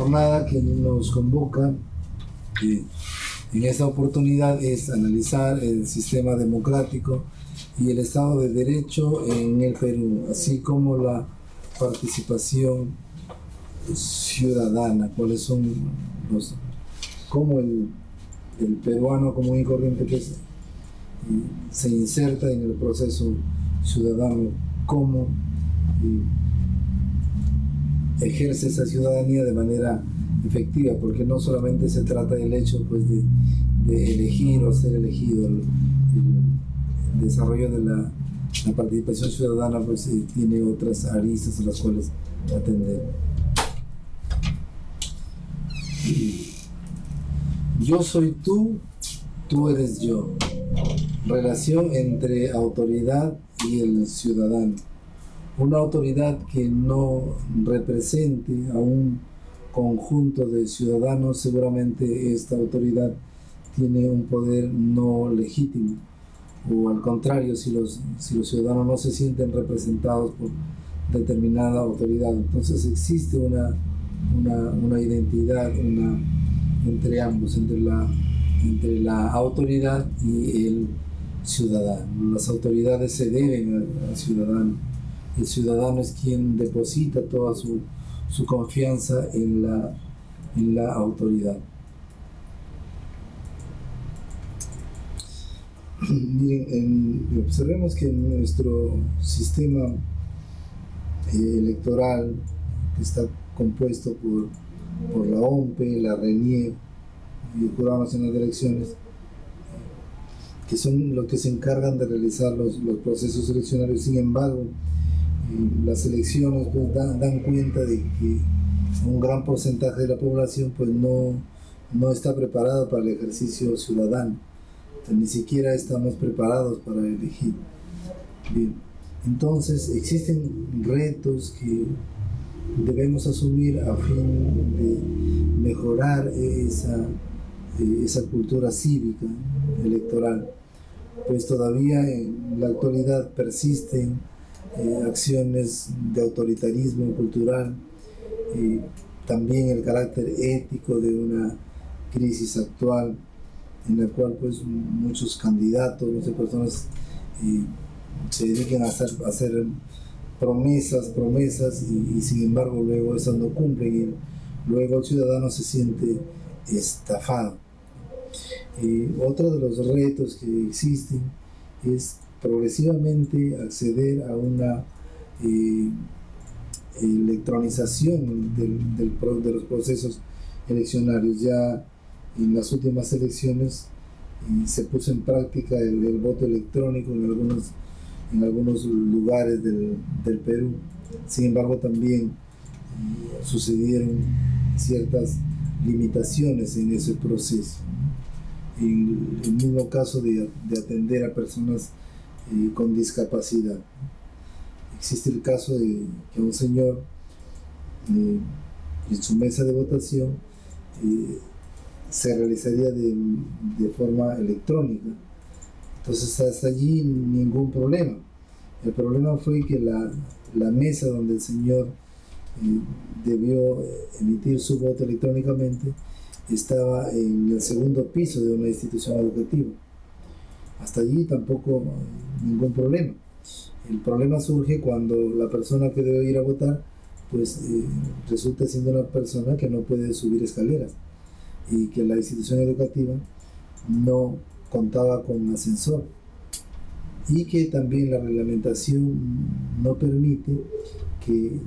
jornada que nos convoca en esta oportunidad es analizar el sistema democrático y el Estado de Derecho en el Perú, así como la participación ciudadana, cuáles son cómo el peruano común y corriente que se inserta en el proceso ciudadano, cómo ejerce esa ciudadanía de manera efectiva, porque no solamente se trata del hecho pues de elegir o ser elegido. El desarrollo de la participación ciudadana pues tiene otras aristas a las cuales atender. Yo soy tú, tú eres yo. Relación entre autoridad y el ciudadano. Una autoridad que no represente a un conjunto de ciudadanos, seguramente esta autoridad tiene un poder no legítimo, o al contrario, si los ciudadanos no se sienten representados por determinada autoridad, entonces existe una identidad entre ambos, entre la autoridad y el ciudadano. Las autoridades se deben al ciudadano. El ciudadano es quien deposita toda su confianza en la autoridad. Miren, observemos que en nuestro sistema electoral, que está compuesto por la OMPE, la RENIEC y el Jurado Nacional de Elecciones, que son los que se encargan de realizar los procesos eleccionarios. Sin embargo, las elecciones pues, dan cuenta de que un gran porcentaje de la población pues, no está preparada para el ejercicio ciudadano. Entonces, ni siquiera estamos preparados para elegir. Bien. Entonces existen retos que debemos asumir a fin de mejorar esa cultura cívica electoral, pues todavía en la actualidad persisten acciones de autoritarismo cultural, también el carácter ético de una crisis actual en la cual pues muchos candidatos, muchas personas se dedican a hacer promesas y sin embargo luego esas no cumplen y luego el ciudadano se siente estafado. Otro de los retos que existen es progresivamente acceder a una electronización de los procesos eleccionarios. Ya en las últimas elecciones se puso en práctica el voto electrónico en algunos lugares del Perú. Sin embargo, también sucedieron ciertas limitaciones en ese proceso. En el mismo caso de atender a personas con discapacidad. Existe el caso de que un señor en su mesa de votación se realizaría de forma electrónica. Entonces hasta allí ningún problema. El problema fue que la mesa donde el señor debió emitir su voto electrónicamente estaba en el segundo piso de una institución educativa. Hasta allí tampoco ningún problema. El problema surge cuando la persona que debe ir a votar pues resulta siendo una persona que no puede subir escaleras y que la institución educativa no contaba con ascensor y que también la reglamentación no permite que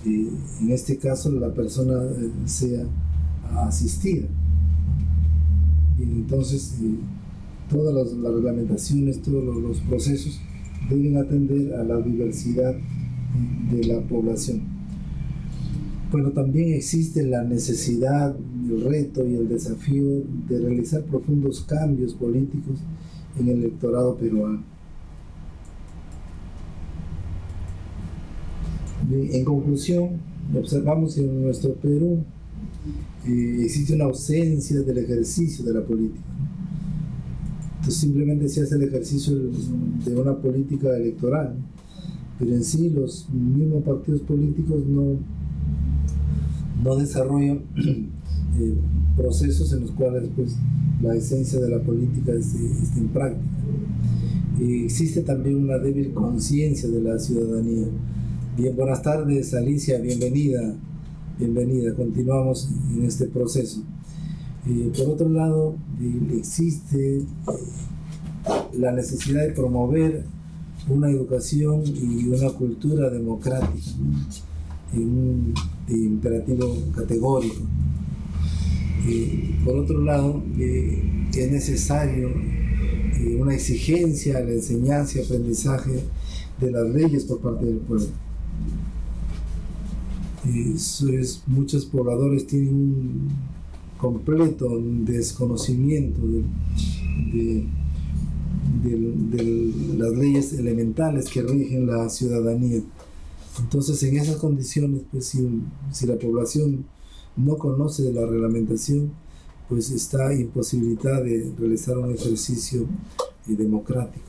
en este caso la persona sea asistida. Y entonces todas las reglamentaciones, todos los procesos deben atender a la diversidad de la población. Bueno, también existe la necesidad, el reto y el desafío de realizar profundos cambios políticos en el electorado peruano. En conclusión, observamos que en nuestro Perú existe una ausencia del ejercicio de la política. Entonces simplemente se hace el ejercicio de una política electoral, pero en sí los mismos partidos políticos no desarrolla procesos en los cuales pues, la esencia de la política esté en práctica. Existe también una débil conciencia de la ciudadanía. Bien, buenas tardes, Alicia, bienvenida. Continuamos en este proceso. Por otro lado, existe la necesidad de promover una educación y una cultura democrática, ¿no? En un imperativo categórico. Por otro lado, es necesario una exigencia a la enseñanza y aprendizaje de las leyes por parte del pueblo. Muchos pobladores tienen un completo desconocimiento de las leyes elementales que rigen la ciudadanía. Entonces, en esas condiciones, pues, si la población no conoce de la reglamentación, pues está imposibilitada de realizar un ejercicio democrático.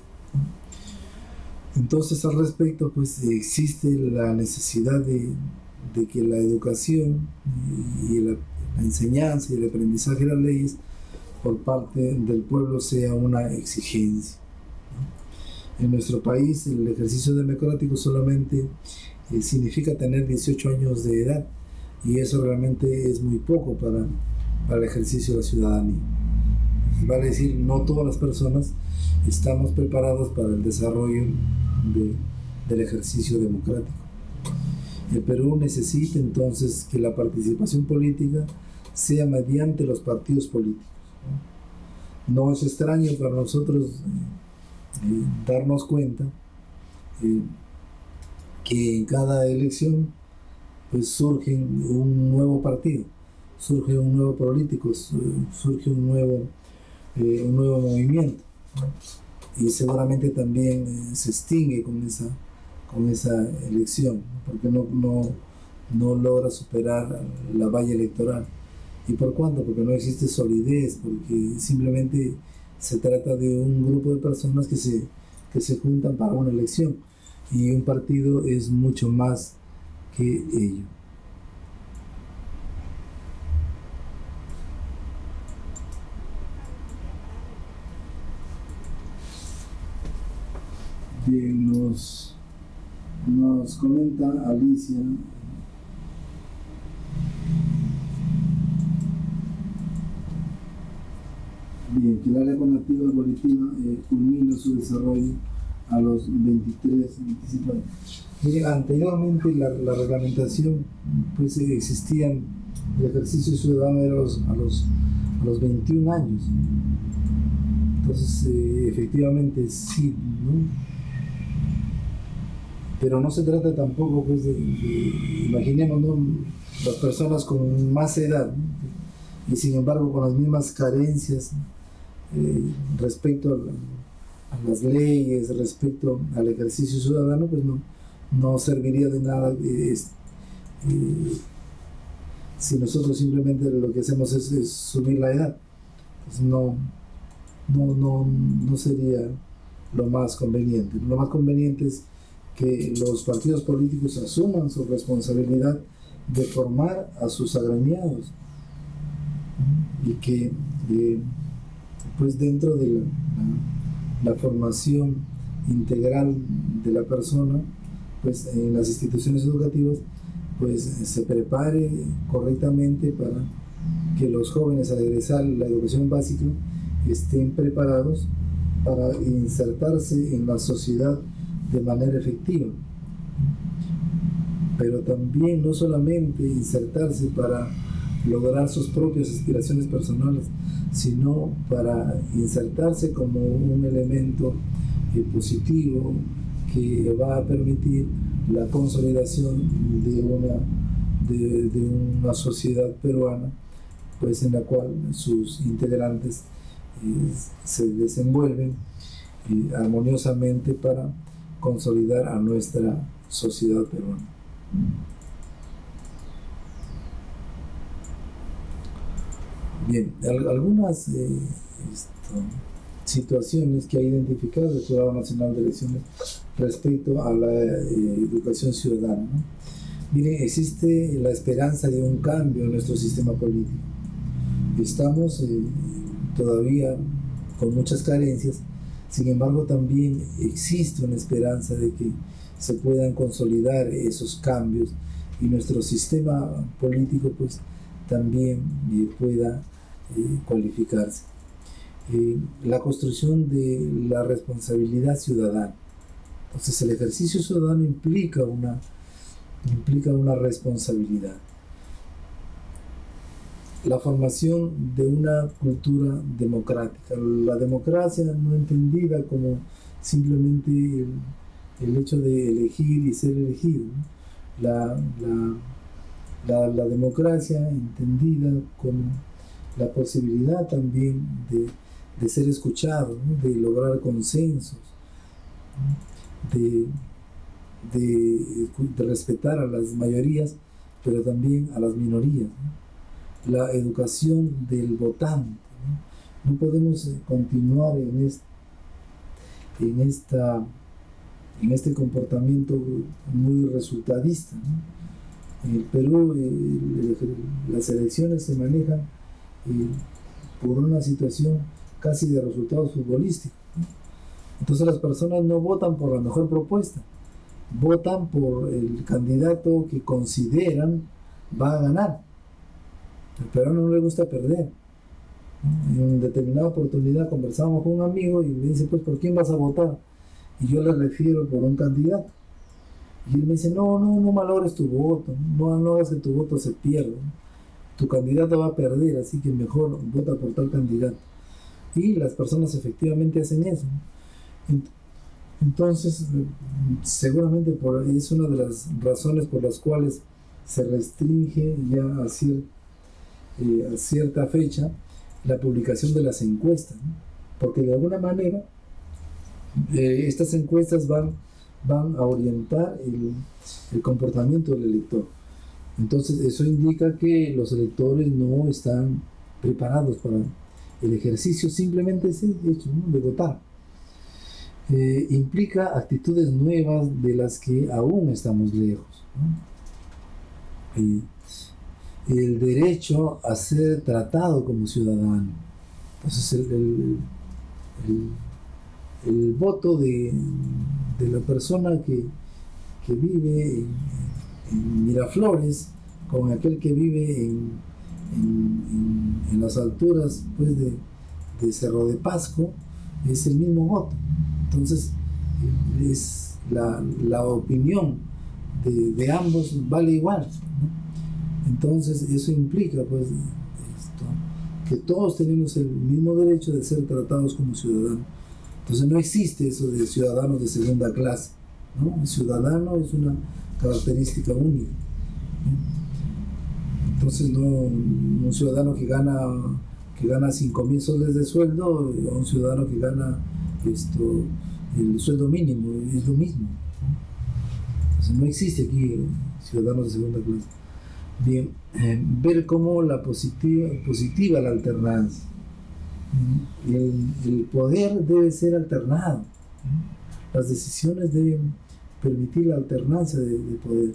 Entonces, al respecto, pues existe la necesidad de que la educación y la enseñanza y el aprendizaje de las leyes por parte del pueblo sea una exigencia. En nuestro país, el ejercicio democrático solamente significa tener 18 años de edad, y eso realmente es muy poco para el ejercicio de la ciudadanía. Vale decir, no todas las personas estamos preparadas para el desarrollo del ejercicio democrático. El Perú necesita entonces que la participación política sea mediante los partidos políticos. No es extraño para nosotros darnos cuenta que en cada elección pues surge un nuevo partido, surge un nuevo político, surge un nuevo movimiento, y seguramente también se extingue con esa elección, porque no logra superar la valla electoral. ¿Y por cuánto? Porque no existe solidez, porque simplemente se trata de un grupo de personas que se juntan para una elección, y un partido es mucho más que ello. Bien, nos comenta Alicia que el área conativa evolutiva culmina su desarrollo a los 23-25 años. Mire, anteriormente la reglamentación, pues existían, el ejercicio ciudadano era a los 21 años. Entonces, efectivamente sí, ¿no? Pero no se trata tampoco, pues, imaginemos, ¿no?, las personas con más edad, ¿no?, y sin embargo con las mismas carencias respecto a las leyes, respecto al ejercicio ciudadano, pues no serviría de nada si nosotros simplemente lo que hacemos es subir la edad. Pues no sería lo más conveniente. Lo más conveniente es que los partidos políticos asuman su responsabilidad de formar a sus agremiados, y que pues dentro de la formación integral de la persona, pues en las instituciones educativas, pues se prepare correctamente para que los jóvenes, al egresar la educación básica, estén preparados para insertarse en la sociedad de manera efectiva. Pero también no solamente insertarse para lograr sus propias aspiraciones personales, sino para insertarse como un elemento positivo que va a permitir la consolidación de una sociedad peruana, pues en la cual sus integrantes se desenvuelven armoniosamente para consolidar a nuestra sociedad peruana. Bien, algunas situaciones que ha identificado el Jurado Nacional de Elecciones respecto a la educación ciudadana, ¿no? Miren, existe la esperanza de un cambio en nuestro sistema político. Estamos todavía con muchas carencias, sin embargo también existe una esperanza de que se puedan consolidar esos cambios y nuestro sistema político pues también pueda cualificarse. La construcción de la responsabilidad ciudadana. Entonces el ejercicio ciudadano implica una responsabilidad. La formación de una cultura democrática. La democracia no entendida como simplemente el hecho de elegir y ser elegido, ¿no? La democracia entendida como la posibilidad también de ser escuchado, ¿no? De lograr consensos, ¿no? de respetar a las mayorías, pero también a las minorías, ¿no? La educación del votante, ¿no? No podemos continuar en este comportamiento muy resultadista, ¿no? En el Perú las elecciones se manejan por una situación casi de resultados futbolísticos, ¿no? Entonces las personas no votan por la mejor propuesta, votan por el candidato que consideran va a ganar. Al peruano no le gusta perder, ¿no? En determinada oportunidad conversábamos con un amigo y me dice, pues, ¿por quién vas a votar? Y yo le refiero por un candidato. Y él me dice, no malogres tu voto, no hagas que tu voto se pierda, ¿no? Tu candidato va a perder, así que mejor vota por tal candidato. Y las personas efectivamente hacen eso, ¿no? Entonces, seguramente es una de las razones por las cuales se restringe ya a cierta fecha la publicación de las encuestas, ¿no? Porque de alguna manera estas encuestas van a orientar el comportamiento del elector. Entonces eso indica que los electores no están preparados para el ejercicio simplemente ese hecho, ¿no? De votar. Implica actitudes nuevas de las que aún estamos lejos, ¿no? El derecho a ser tratado como ciudadano. Entonces el voto de la persona que vive en Miraflores con aquel que vive en las alturas pues, de Cerro de Pasco es el mismo voto. Entonces es la opinión de ambos vale igual, ¿no? Entonces eso implica pues que todos tenemos el mismo derecho de ser tratados como ciudadanos. Entonces no existe eso de ciudadanos de segunda clase, ¿no? El ciudadano es una característica única, ¿no? Entonces no un ciudadano que gana 5,000 soles de sueldo o un ciudadano que gana el sueldo mínimo es lo mismo, ¿no? Entonces no existe aquí ciudadanos de segunda clase. Bien, ver cómo la positiva la alternancia. El poder debe ser alternado. Las decisiones deben permitir la alternancia de poder.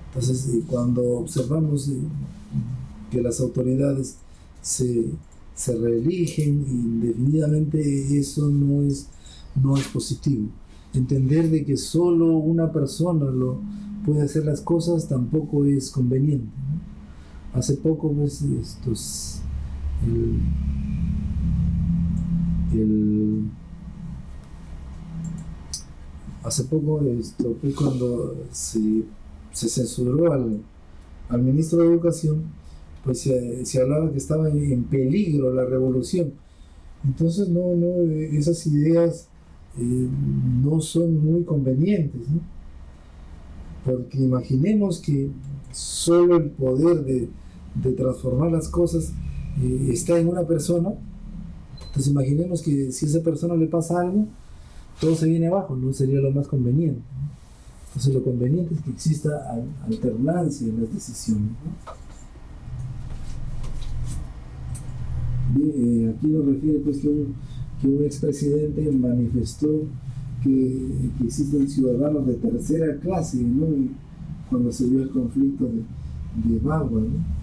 Entonces, cuando observamos que las autoridades se reeligen indefinidamente, eso no es positivo. Entender de que solo una persona puede hacer las cosas tampoco es conveniente, ¿no? Hace poco pues hace poco fue cuando se censuró al ministro de Educación, pues se hablaba que estaba en peligro la revolución. Entonces esas ideas no son muy convenientes, ¿no? Porque imaginemos que solo el poder de transformar las cosas está en una persona. Entonces imaginemos que si a esa persona le pasa algo, todo se viene abajo, no sería lo más conveniente, ¿no? Entonces lo conveniente es que exista alternancia en las decisiones, ¿no? Bien, aquí nos refiere pues que un expresidente manifestó que existen ciudadanos de tercera clase, ¿no? cuando se dio el conflicto de Bagua, ¿no?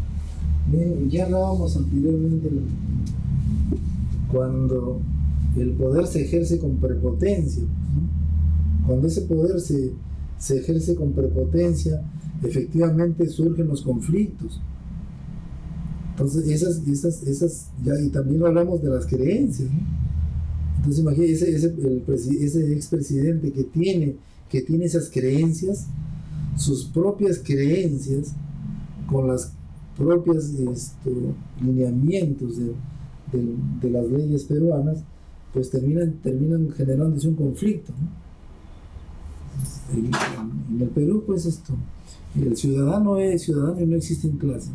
Ya hablábamos anteriormente, cuando el poder se ejerce con prepotencia, ¿no? Cuando ese poder se ejerce con prepotencia, efectivamente surgen los conflictos. Entonces esas ya, y también hablamos de las creencias, ¿no? Entonces imagínate ese expresidente que tiene esas creencias, sus propias creencias, con las propias lineamientos de las leyes peruanas, pues terminan generándose un conflicto, ¿no? En el Perú, pues el ciudadano es ciudadano y no existe en clase,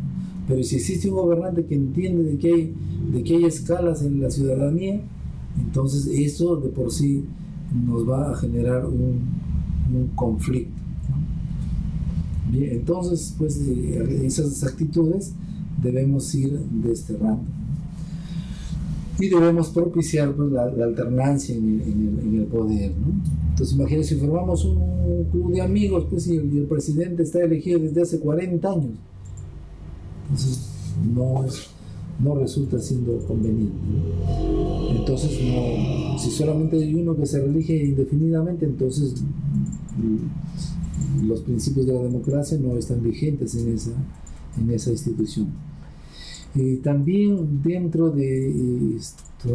pero si existe un gobernante que entiende de que hay escalas en la ciudadanía, entonces eso de por sí nos va a generar un conflicto, ¿no? Bien, entonces pues esas actitudes debemos ir desterrando y debemos propiciar pues la alternancia en el poder, ¿no? Entonces imagínense, si formamos un club de amigos, pues, y el presidente está elegido desde hace 40 años, entonces no resulta siendo conveniente, ¿no? Entonces si solamente hay uno que se reelige indefinidamente, entonces los principios de la democracia no están vigentes en esa institución. También dentro de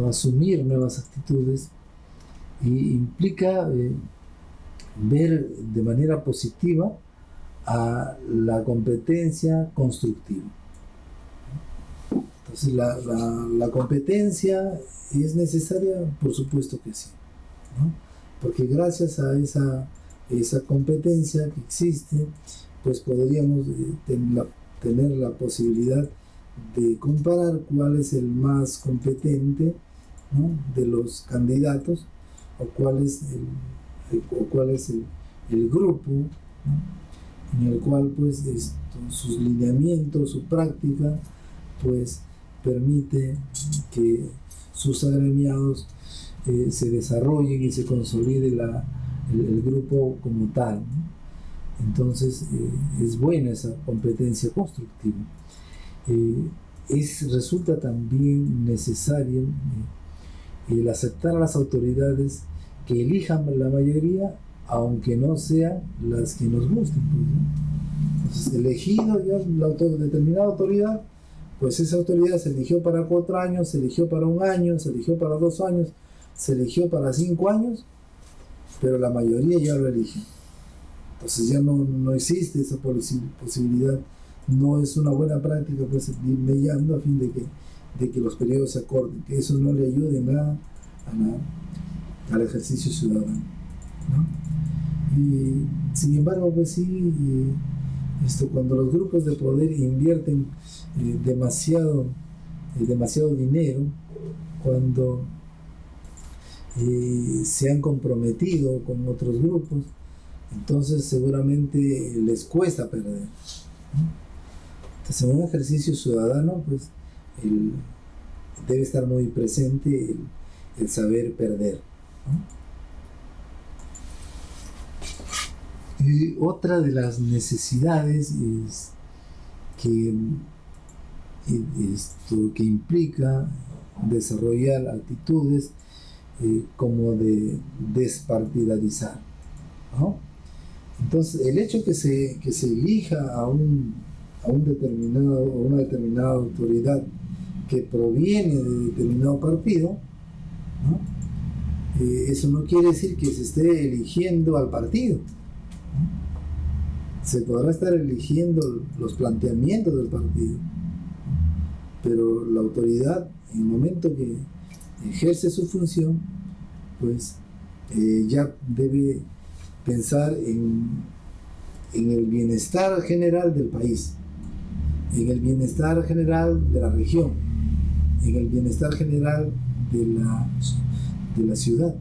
asumir nuevas actitudes implica ver de manera positiva a la competencia constructiva. Entonces la competencia es necesaria, por supuesto que sí, ¿no? Porque gracias a esa competencia que existe, pues podríamos tener la posibilidad de comparar cuál es el más competente, ¿no?, de los candidatos, o cuál es el grupo, ¿no?, en el cual pues sus lineamientos, su práctica pues permite que sus agremiados se desarrollen y se consolide el grupo como tal, ¿no? Entonces es buena esa competencia constructiva. Resulta también necesario el aceptar a las autoridades que elijan la mayoría, aunque no sean las que nos gusten, pues, ¿no? Entonces, elegido ya la determinada autoridad, pues esa autoridad se eligió para 4 años, se eligió para 1 año, se eligió para 2 años, se eligió para 5 años, pero la mayoría ya lo elige. Entonces ya no existe esa posibilidad. No es una buena práctica pues ir mellando a fin de que los periodos se acorten, que eso no le ayude en nada al ejercicio ciudadano, ¿no? Y sin embargo pues sí, cuando los grupos de poder invierten demasiado dinero, cuando se han comprometido con otros grupos, entonces seguramente les cuesta perder, ¿no? Entonces, en un ejercicio ciudadano, pues, debe estar muy presente el saber perder, ¿no? Y otra de las necesidades es que implica desarrollar actitudes como de despartidarizar, ¿no? Entonces, el hecho que se elija a una determinada autoridad que proviene de determinado partido, ¿no?, eso no quiere decir que se esté eligiendo al partido, ¿no? Se podrá estar eligiendo los planteamientos del partido, ¿no?, pero la autoridad, en el momento que ejerce su función, pues ya debe pensar en el bienestar general del país, en el bienestar general de la región, en el bienestar general de la ciudad.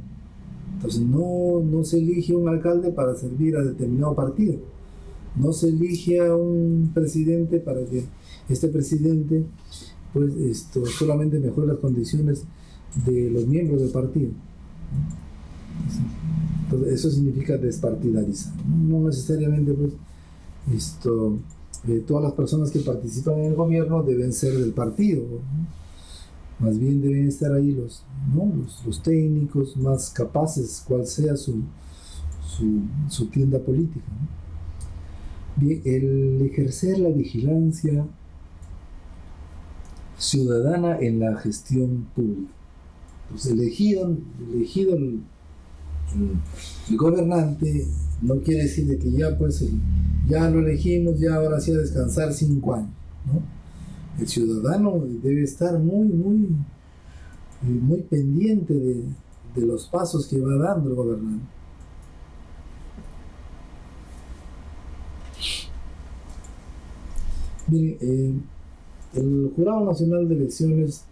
Entonces no se elige un alcalde para servir a determinado partido, no se elige a un presidente para que este presidente pues solamente mejore las condiciones de los miembros del partido, ¿no? Entonces, eso significa despartidarizar, no necesariamente pues todas las personas que participan en el gobierno deben ser del partido, ¿no? Más bien deben estar ahí los técnicos más capaces, cual sea su tienda política, ¿no? Bien, el ejercer la vigilancia ciudadana en la gestión pública. Pues elegido el gobernante no quiere decir de que ya lo elegimos, ya ahora sí a descansar 5 años, ¿no? El ciudadano debe estar muy pendiente de los pasos que va dando el gobernante. Mire, el Jurado Nacional de Elecciones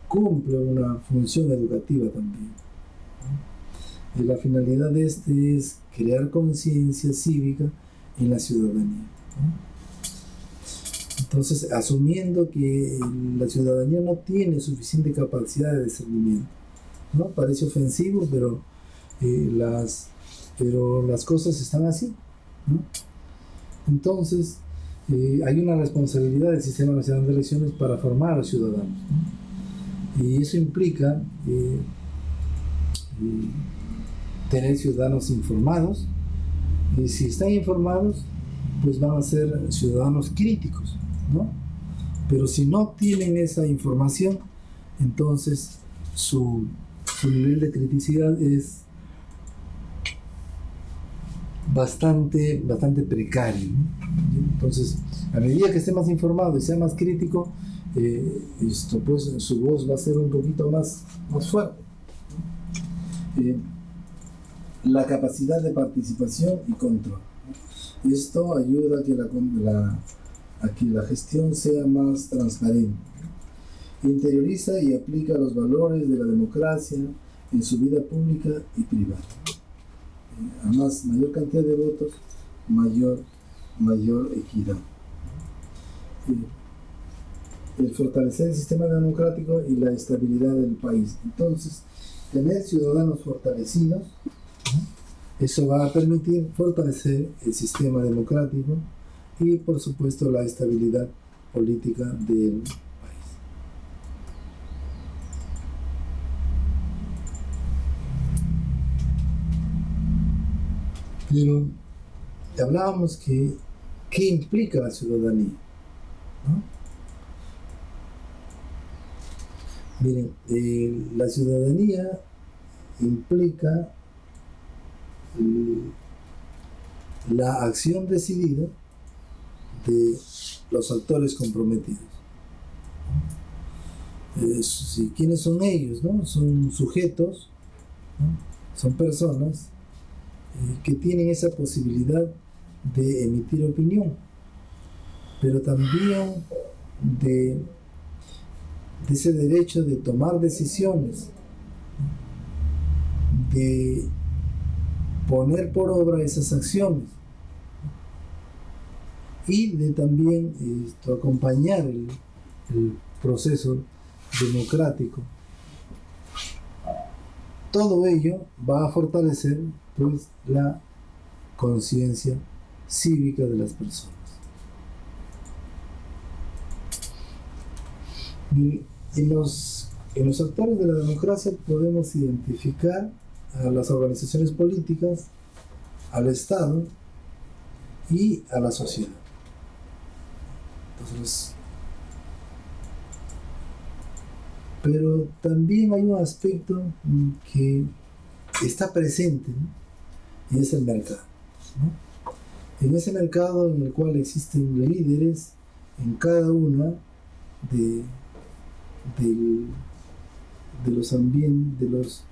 cumple una función educativa también, ¿no? Y la finalidad de este es crear conciencia cívica en la ciudadanía, ¿no? Entonces, asumiendo que la ciudadanía no tiene suficiente capacidad de discernimiento, ¿no? Parece ofensivo, pero las cosas están así, ¿no? Entonces, hay una responsabilidad del Sistema Nacional de Elecciones para formar a los ciudadanos, ¿no? Y eso implica tener ciudadanos informados, y si están informados, pues van a ser ciudadanos críticos, ¿no? Pero si no tienen esa información, entonces su nivel de criticidad es bastante precario, ¿no? Entonces, a medida que esté más informado y sea más crítico, pues su voz va a ser un poquito más fuerte. La capacidad de participación y control. Esto ayuda a que la gestión sea más transparente. Interioriza y aplica los valores de la democracia en su vida pública y privada. Además, mayor cantidad de votos, mayor equidad. El fortalecer el sistema democrático y la estabilidad del país. Entonces, tener ciudadanos fortalecidos, ¿no? Eso va a permitir fortalecer el sistema democrático y, por supuesto, la estabilidad política del país. Pero hablábamos ¿qué implica la ciudadanía? ¿No? Miren, la ciudadanía implica la acción decidida de los actores comprometidos. ¿Quiénes son ellos, no? Son sujetos, ¿no? Son personas que tienen esa posibilidad de emitir opinión, pero también de ese derecho de tomar decisiones, de poner por obra esas acciones y de también acompañar el proceso democrático. Todo ello va a fortalecer, pues, la conciencia cívica de las personas. Y en los actores de la democracia podemos identificar a las organizaciones políticas, al Estado y a la sociedad. Entonces, pero también hay un aspecto que está presente, ¿no? Y es el mercado, ¿no? En ese mercado en el cual existen líderes en cada una de los ambientes,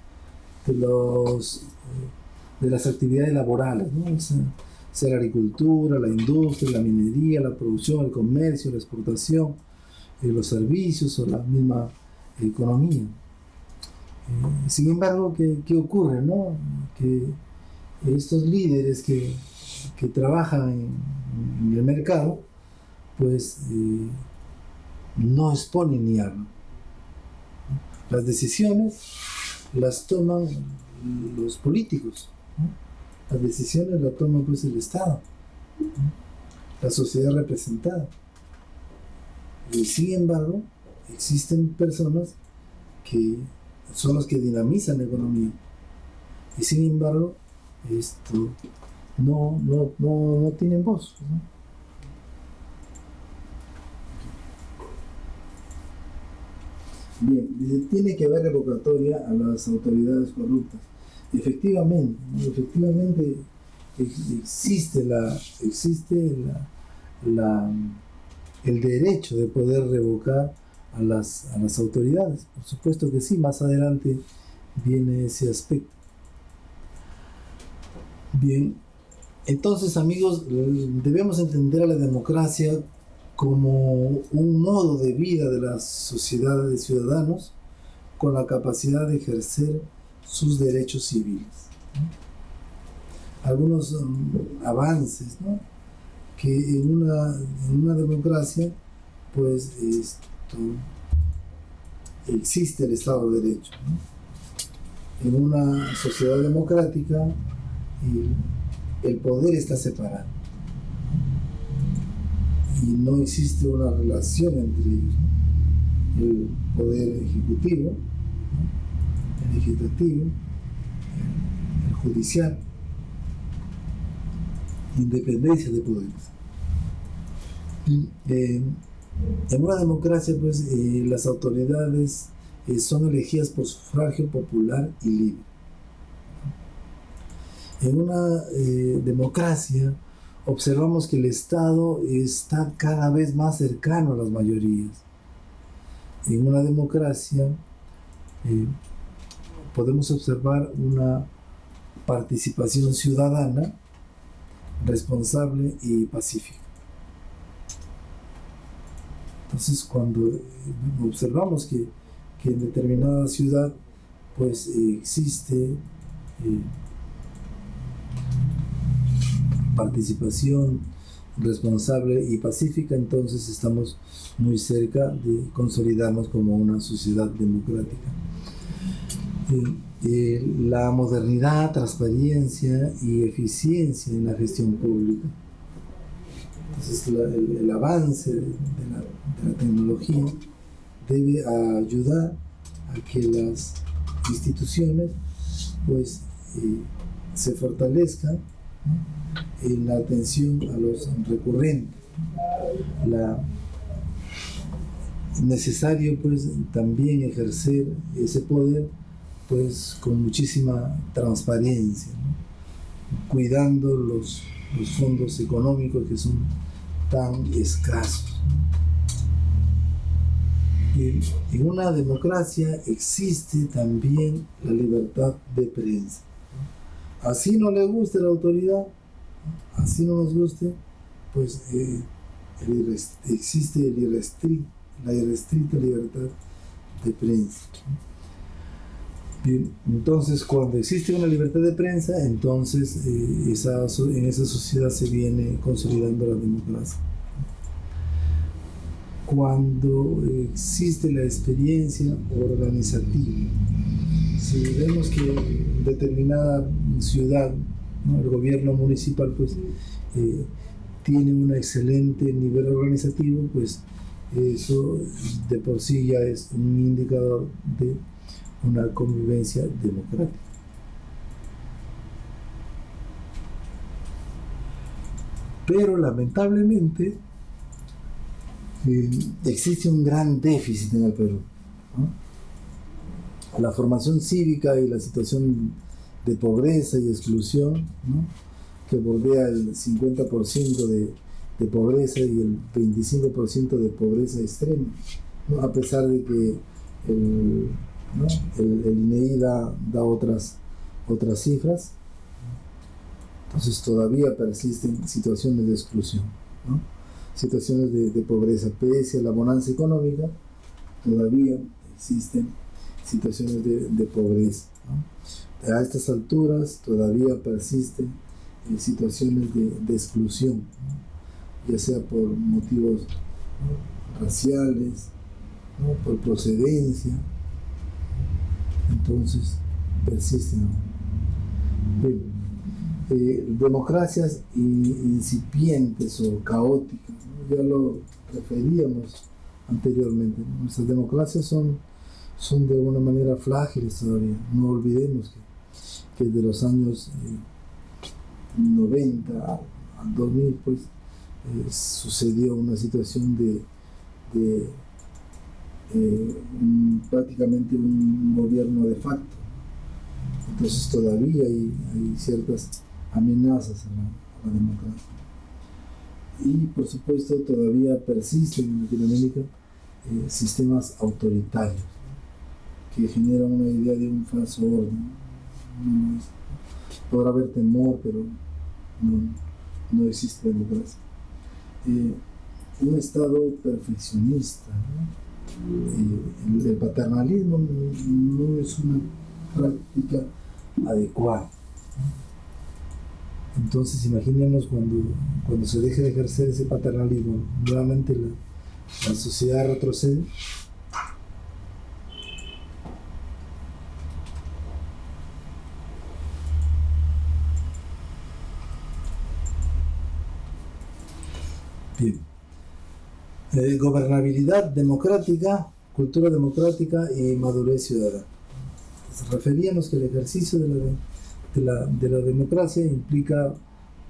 de las actividades laborales, ¿no? Sea la agricultura, la industria, la minería, la producción, el comercio, la exportación, los servicios o la misma economía. Sin embargo, ¿qué ocurre, no? Que estos líderes que trabajan en el mercado, pues no exponen ni hablan. Las decisiones las toman los políticos, ¿no? Las decisiones las toma, pues, el Estado, ¿no? la sociedad representada. Y sin embargo, existen personas que son los que dinamizan la economía. Y sin embargo, no tienen voz, ¿no? Bien, tiene que haber revocatoria a las autoridades corruptas. Efectivamente, ¿no? Efectivamente existe el derecho de poder revocar a las autoridades. Por supuesto que sí, más adelante viene ese aspecto. Bien, entonces amigos, debemos entender a la democracia como un modo de vida de la sociedad de ciudadanos con la capacidad de ejercer sus derechos civiles, ¿no? Algunos avances, ¿no? Que en una democracia pues existe el Estado de Derecho, ¿no? En una sociedad democrática el poder está separado y no existe una relación entre ellos, ¿no? El poder ejecutivo, ¿no? El legislativo, el judicial, independencia de poderes. En una democracia, pues, las autoridades son elegidas por sufragio popular y libre. En una democracia observamos que el Estado está cada vez más cercano a las mayorías. En una democracia podemos observar una participación ciudadana responsable y pacífica. Entonces, cuando observamos que en determinada ciudad pues existe participación responsable y pacífica, entonces estamos muy cerca de consolidarnos como una sociedad democrática. La modernidad, transparencia y eficiencia en la gestión pública. Entonces el avance de la tecnología debe ayudar a que las instituciones pues se fortalezcan, ¿no? En la atención a los recurrentes. Necesario pues también ejercer ese poder pues con muchísima transparencia, ¿no? Cuidando los fondos económicos que son tan escasos. En una democracia existe también la libertad de prensa. Así no le guste la autoridad, así no nos guste, pues existe la irrestricta libertad de prensa. Bien, entonces cuando existe una libertad de prensa, entonces en esa sociedad se viene consolidando la democracia. Cuando existe la experiencia organizativa, si vemos que en determinada ciudad, ¿no? El gobierno municipal pues tiene un excelente nivel organizativo, pues eso de por sí ya es un indicador de una convivencia democrática. Pero lamentablemente existe un gran déficit en el Perú, ¿no? La formación cívica y la situación de pobreza y exclusión, ¿no? Que bordea el 50% de pobreza y el 25% de pobreza extrema, ¿no? A pesar de que el INEGI da otras cifras, entonces todavía persisten situaciones de exclusión, ¿no? Situaciones de pobreza. Pese a la bonanza económica, todavía existen situaciones de pobreza, ¿no? A estas alturas todavía persisten situaciones de exclusión, ¿no? Ya sea por motivos, ¿no? Raciales, ¿no? Por procedencia, entonces persisten, ¿no? Bien. democracias incipientes o caóticas, ¿no? Ya lo referíamos anteriormente, ¿no? Nuestras democracias son de alguna manera frágiles todavía. No olvidemos que de los años 90 al 2000 pues sucedió una situación de prácticamente un gobierno de facto. Entonces todavía hay ciertas amenazas a la democracia. Y por supuesto todavía persisten en Latinoamérica sistemas autoritarios, ¿no? Que generan una idea de un falso orden. Podrá haber temor, pero no existe democracia. Un Estado perfeccionista, ¿no? El paternalismo no es una práctica adecuada. Entonces imaginemos cuando se deje de ejercer ese paternalismo, nuevamente la sociedad retrocede. Bien. Gobernabilidad democrática, cultura democrática y madurez ciudadana. Referíamos que el ejercicio de la democracia implica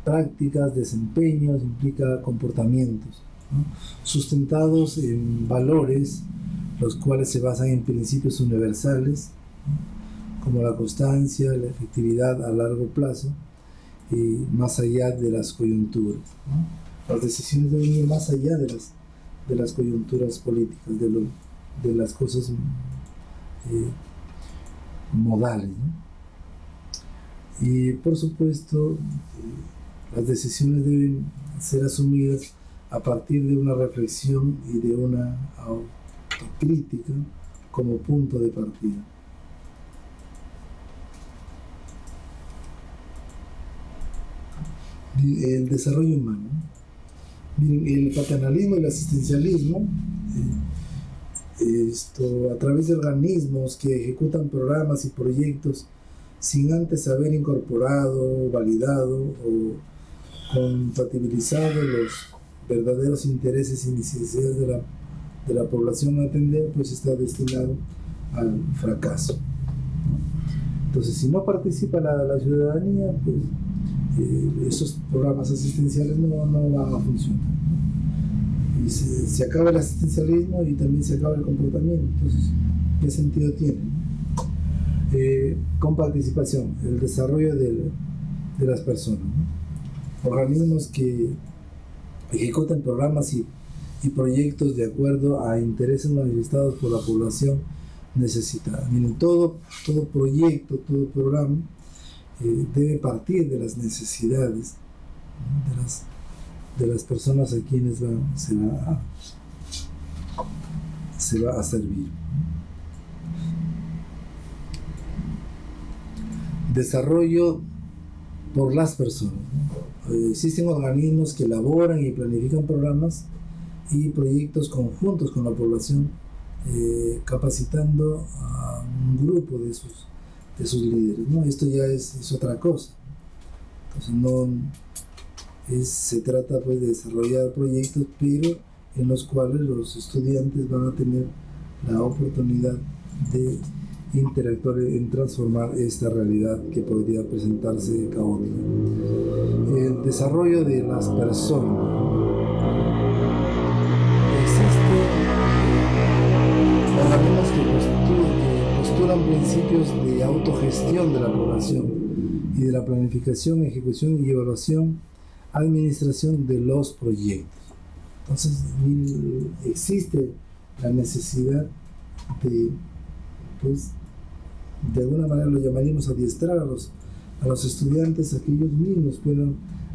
prácticas, desempeños, implica comportamientos, ¿no? Sustentados en valores, los cuales se basan en principios universales, ¿no? Como la constancia, la efectividad a largo plazo y más allá de las coyunturas, ¿no? Las decisiones deben ir más allá de las coyunturas políticas, de las cosas modales, ¿no? Y por supuesto las decisiones deben ser asumidas a partir de una reflexión y de una autocrítica como punto de partida. El desarrollo humano. Miren, el paternalismo y el asistencialismo, a través de organismos que ejecutan programas y proyectos sin antes haber incorporado, validado o compatibilizado los verdaderos intereses y necesidades de la población a atender, pues está destinado al fracaso. Entonces, si no participa la ciudadanía, pues esos programas asistenciales no van a funcionar. Y se acaba el asistencialismo y también se acaba el comportamiento. Entonces, ¿qué sentido tiene? Con participación, el desarrollo de las personas, ¿no? Organismos que ejecutan programas y proyectos de acuerdo a intereses manifestados por la población necesitada. Miren, todo proyecto, todo programa debe partir de las necesidades, ¿no? de las personas a quienes se va a servir. Desarrollo por las personas, ¿no? Existen organismos que elaboran y planifican programas y proyectos conjuntos con la población, capacitando a un grupo de sus líderes, ¿no? Esto ya es otra cosa. Entonces se trata pues de desarrollar proyectos, pero en los cuales los estudiantes van a tener la oportunidad de interactuar en transformar esta realidad que podría presentarse caótica. El desarrollo de las personas. Existen organismos que postulan principios de autogestión de la población y de la planificación, ejecución y evaluación, administración de los proyectos. Entonces existe la necesidad de alguna manera lo llamaríamos adiestrar a los estudiantes a que ellos mismos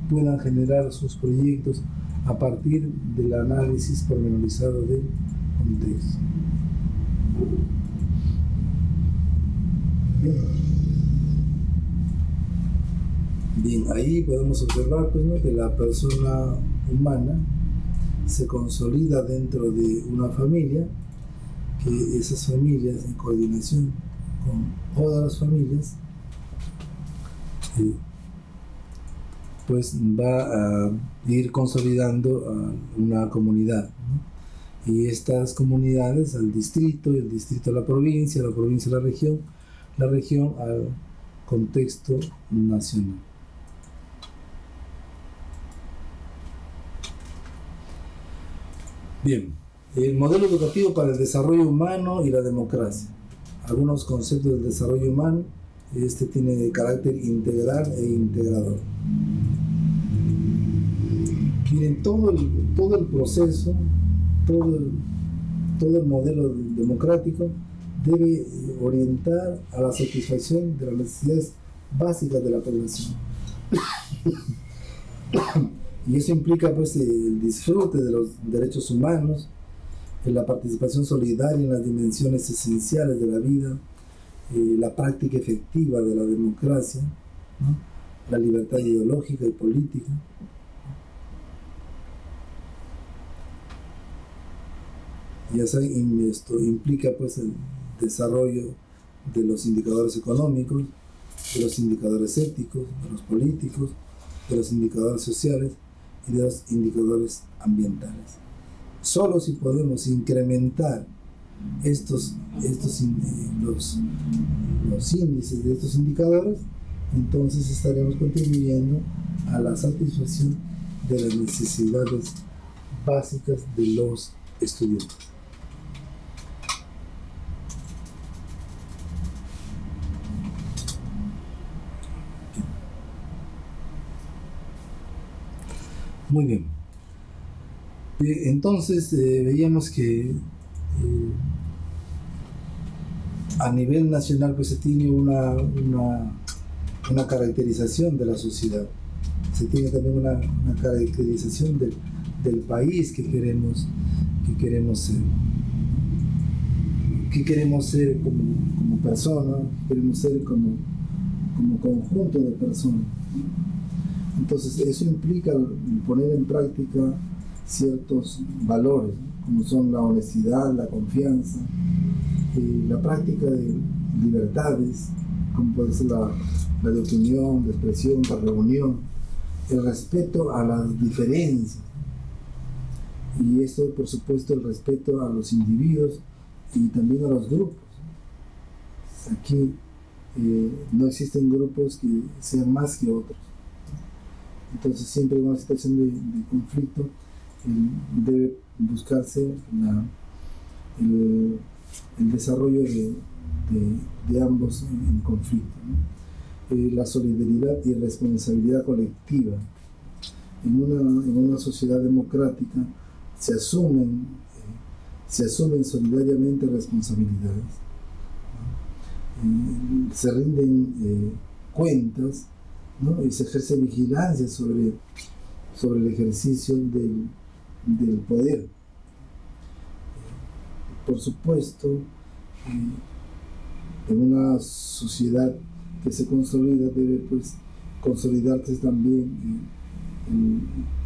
puedan generar sus proyectos a partir del análisis pormenorizado del contexto. Bien, ahí podemos observar pues, ¿no? que la persona humana se consolida dentro de una familia, que esas familias en coordinación con todas las familias pues va a ir consolidando a una comunidad, ¿no? Y estas comunidades al distrito, y el distrito a la provincia a la región al contexto nacional. Bien, el modelo educativo para el desarrollo humano y la democracia. Algunos conceptos del desarrollo humano. Este tiene carácter integral e integrador. Miren, todo el proceso, todo el modelo democrático debe orientar a la satisfacción de las necesidades básicas de la población. Y eso implica pues el disfrute de los derechos humanos, la participación solidaria en las dimensiones esenciales de la vida, la práctica efectiva de la democracia, ¿no? La libertad ideológica y política. Ya saben, esto implica pues el desarrollo de los indicadores económicos, de los indicadores éticos, de los políticos, de los indicadores sociales y de los indicadores ambientales. Solo si podemos incrementar los índices de estos indicadores, entonces estaremos contribuyendo a la satisfacción de las necesidades básicas de los estudiantes. Muy bien. Entonces veíamos que a nivel nacional pues se tiene una caracterización de la sociedad, se tiene también una caracterización del país que queremos ser. ¿Qué queremos ser como persona? Queremos ser como conjunto de personas. Entonces eso implica poner en práctica ciertos valores, ¿no? Como son la honestidad, la confianza, la práctica de libertades, como puede ser la de opinión, de expresión, de reunión, el respeto a las diferencias, y esto por supuesto el respeto a los individuos y también a los grupos. Aquí no existen grupos que sean más que otros. Entonces siempre en una situación de conflicto debe buscarse el desarrollo de ambos en conflicto, ¿no? La solidaridad y responsabilidad colectiva. En una sociedad democrática se asumen solidariamente responsabilidades, ¿no? Se rinden cuentas, ¿no? Y se ejerce vigilancia sobre el ejercicio del poder. Por supuesto, en una sociedad que se consolida debe pues consolidarse también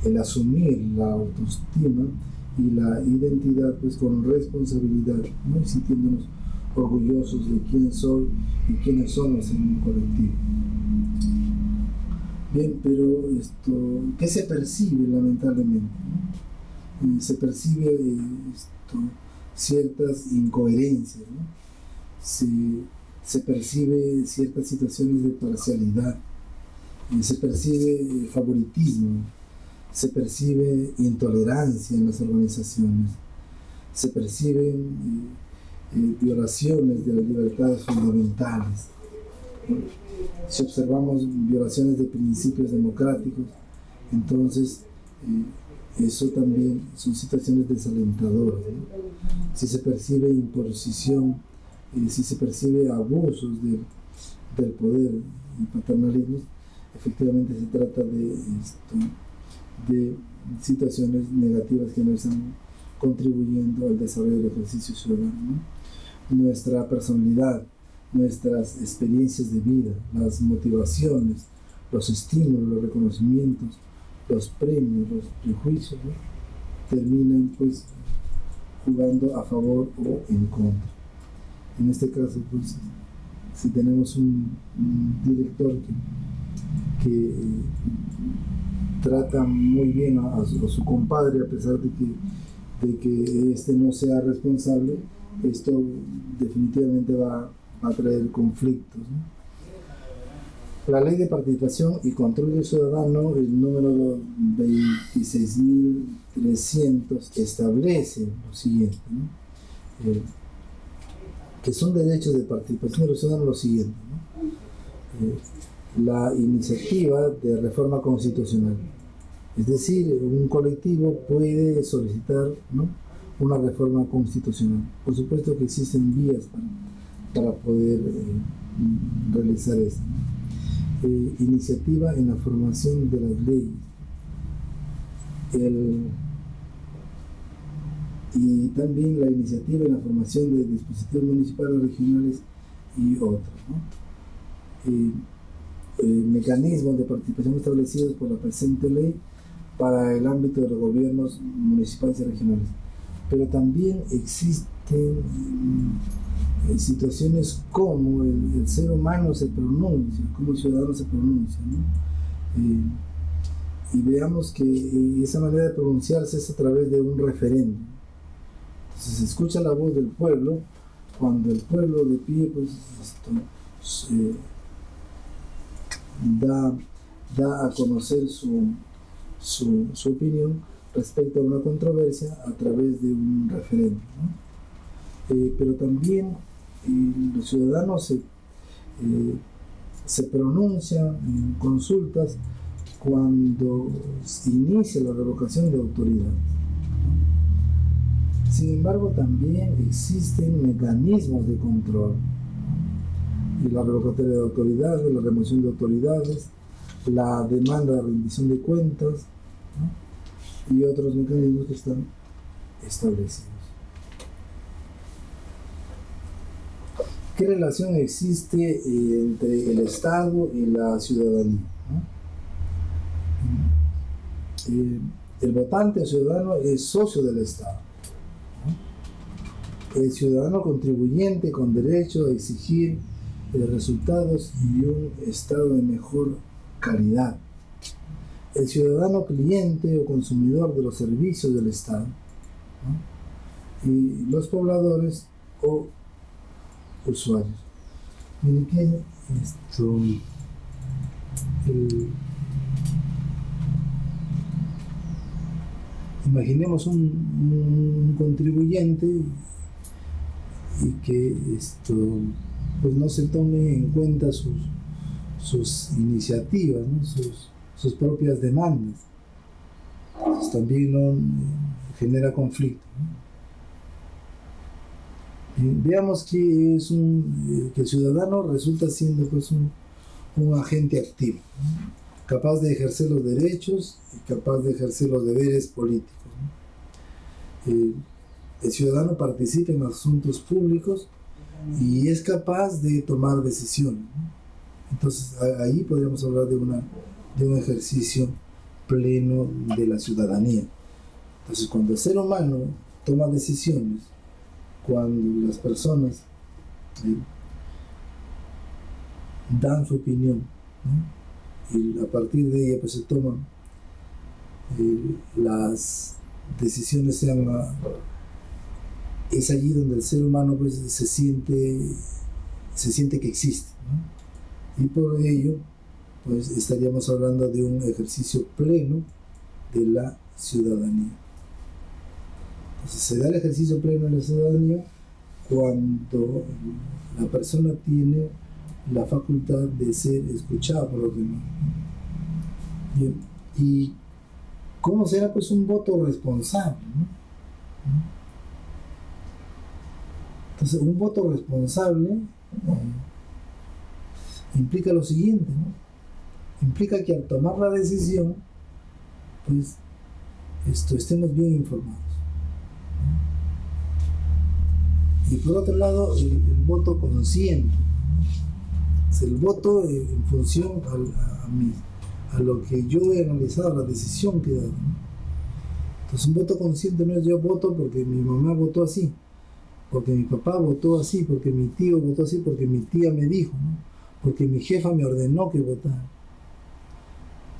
el asumir la autoestima y la identidad pues con responsabilidad, ¿no? Y sintiéndonos orgullosos de quién soy y quiénes somos en un colectivo. Bien, pero ¿qué se percibe lamentablemente, ¿no? Se percibe ciertas incoherencias, ¿no? Se percibe ciertas situaciones de parcialidad, se percibe favoritismo, se percibe intolerancia en las organizaciones, se perciben violaciones de las libertades fundamentales, ¿no? Si observamos violaciones de principios democráticos, entonces eso también son situaciones desalentadoras, ¿no? Si se percibe imposición, si se percibe abusos del poder y paternalismo, efectivamente se trata de situaciones negativas que no están contribuyendo al desarrollo del ejercicio ciudadano, ¿no? Nuestra personalidad, nuestras experiencias de vida, las motivaciones, los estímulos, los reconocimientos, los premios, los prejuicios, ¿no? Terminan pues jugando a favor o en contra. En este caso, pues, si tenemos un director que trata muy bien a su compadre, a pesar de que este no sea responsable, esto definitivamente va a traer conflictos, ¿no? La Ley de Participación y Control Ciudadano, el número 26.300, establece lo siguiente, ¿no? Que son derechos de participación de los ciudadanos lo siguiente, ¿no? La iniciativa de reforma constitucional, es decir, un colectivo puede solicitar, ¿no?, una reforma constitucional. Por supuesto que existen vías para poder realizar esto, ¿no? Iniciativa en la formación de las leyes, y también la iniciativa en la formación de dispositivos municipales, regionales y otros, ¿no? Mecanismos de participación establecidos por la presente ley para el ámbito de los gobiernos municipales y regionales. Pero también existen situaciones como el ser humano se pronuncia, como el ciudadano se pronuncia, ¿no? Y veamos que esa manera de pronunciarse es a través de un referéndum. Entonces se escucha la voz del pueblo, cuando el pueblo de pie pues da a conocer su opinión respecto a una controversia a través de un referéndum, ¿no? Pero también los ciudadanos se pronuncian en consultas cuando se inicia la revocación de autoridades. Sin embargo, también existen mecanismos de control, y la revocatoria de autoridades, la remoción de autoridades, la demanda de rendición de cuentas, ¿no?, y otros mecanismos que están establecidos. ¿Qué relación existe entre el Estado y la ciudadanía, ¿no? El votante o ciudadano es socio del Estado, ¿no? El ciudadano contribuyente con derecho a exigir resultados y un Estado de mejor calidad. El ciudadano cliente o consumidor de los servicios del Estado, ¿no? Y los pobladores o usuarios. Miren que imaginemos un contribuyente y que pues no se tome en cuenta sus iniciativas, ¿no?, sus propias demandas. Entonces, también no genera conflicto, ¿no? Veamos que que el ciudadano resulta siendo pues un agente activo, ¿no?, capaz de ejercer los derechos y capaz de ejercer los deberes políticos, ¿no? El ciudadano participa en asuntos públicos y es capaz de tomar decisiones, ¿no? Entonces ahí podríamos hablar de un ejercicio pleno de la ciudadanía. Entonces, cuando el ser humano toma decisiones, cuando las personas dan su opinión, ¿no?, y a partir de ella pues se toman las decisiones, es allí donde el ser humano pues se siente que existe, ¿no? Y por ello pues estaríamos hablando de un ejercicio pleno de la ciudadanía. Entonces se da el ejercicio pleno de la ciudadanía cuando la persona tiene la facultad de ser escuchada por los demás. Bien, ¿y cómo será pues un voto responsable, ¿no? Entonces, un voto responsable implica lo siguiente, ¿no? Implica que al tomar la decisión, pues estemos bien informados, ¿no? Y por otro lado, el voto consciente, es el voto en función a lo que yo he analizado, la decisión que he dado, ¿no? Entonces, un voto consciente no es yo voto porque mi mamá votó así, porque mi papá votó así, porque mi tío votó así, porque mi tía me dijo, ¿no?, porque mi jefa me ordenó que votara.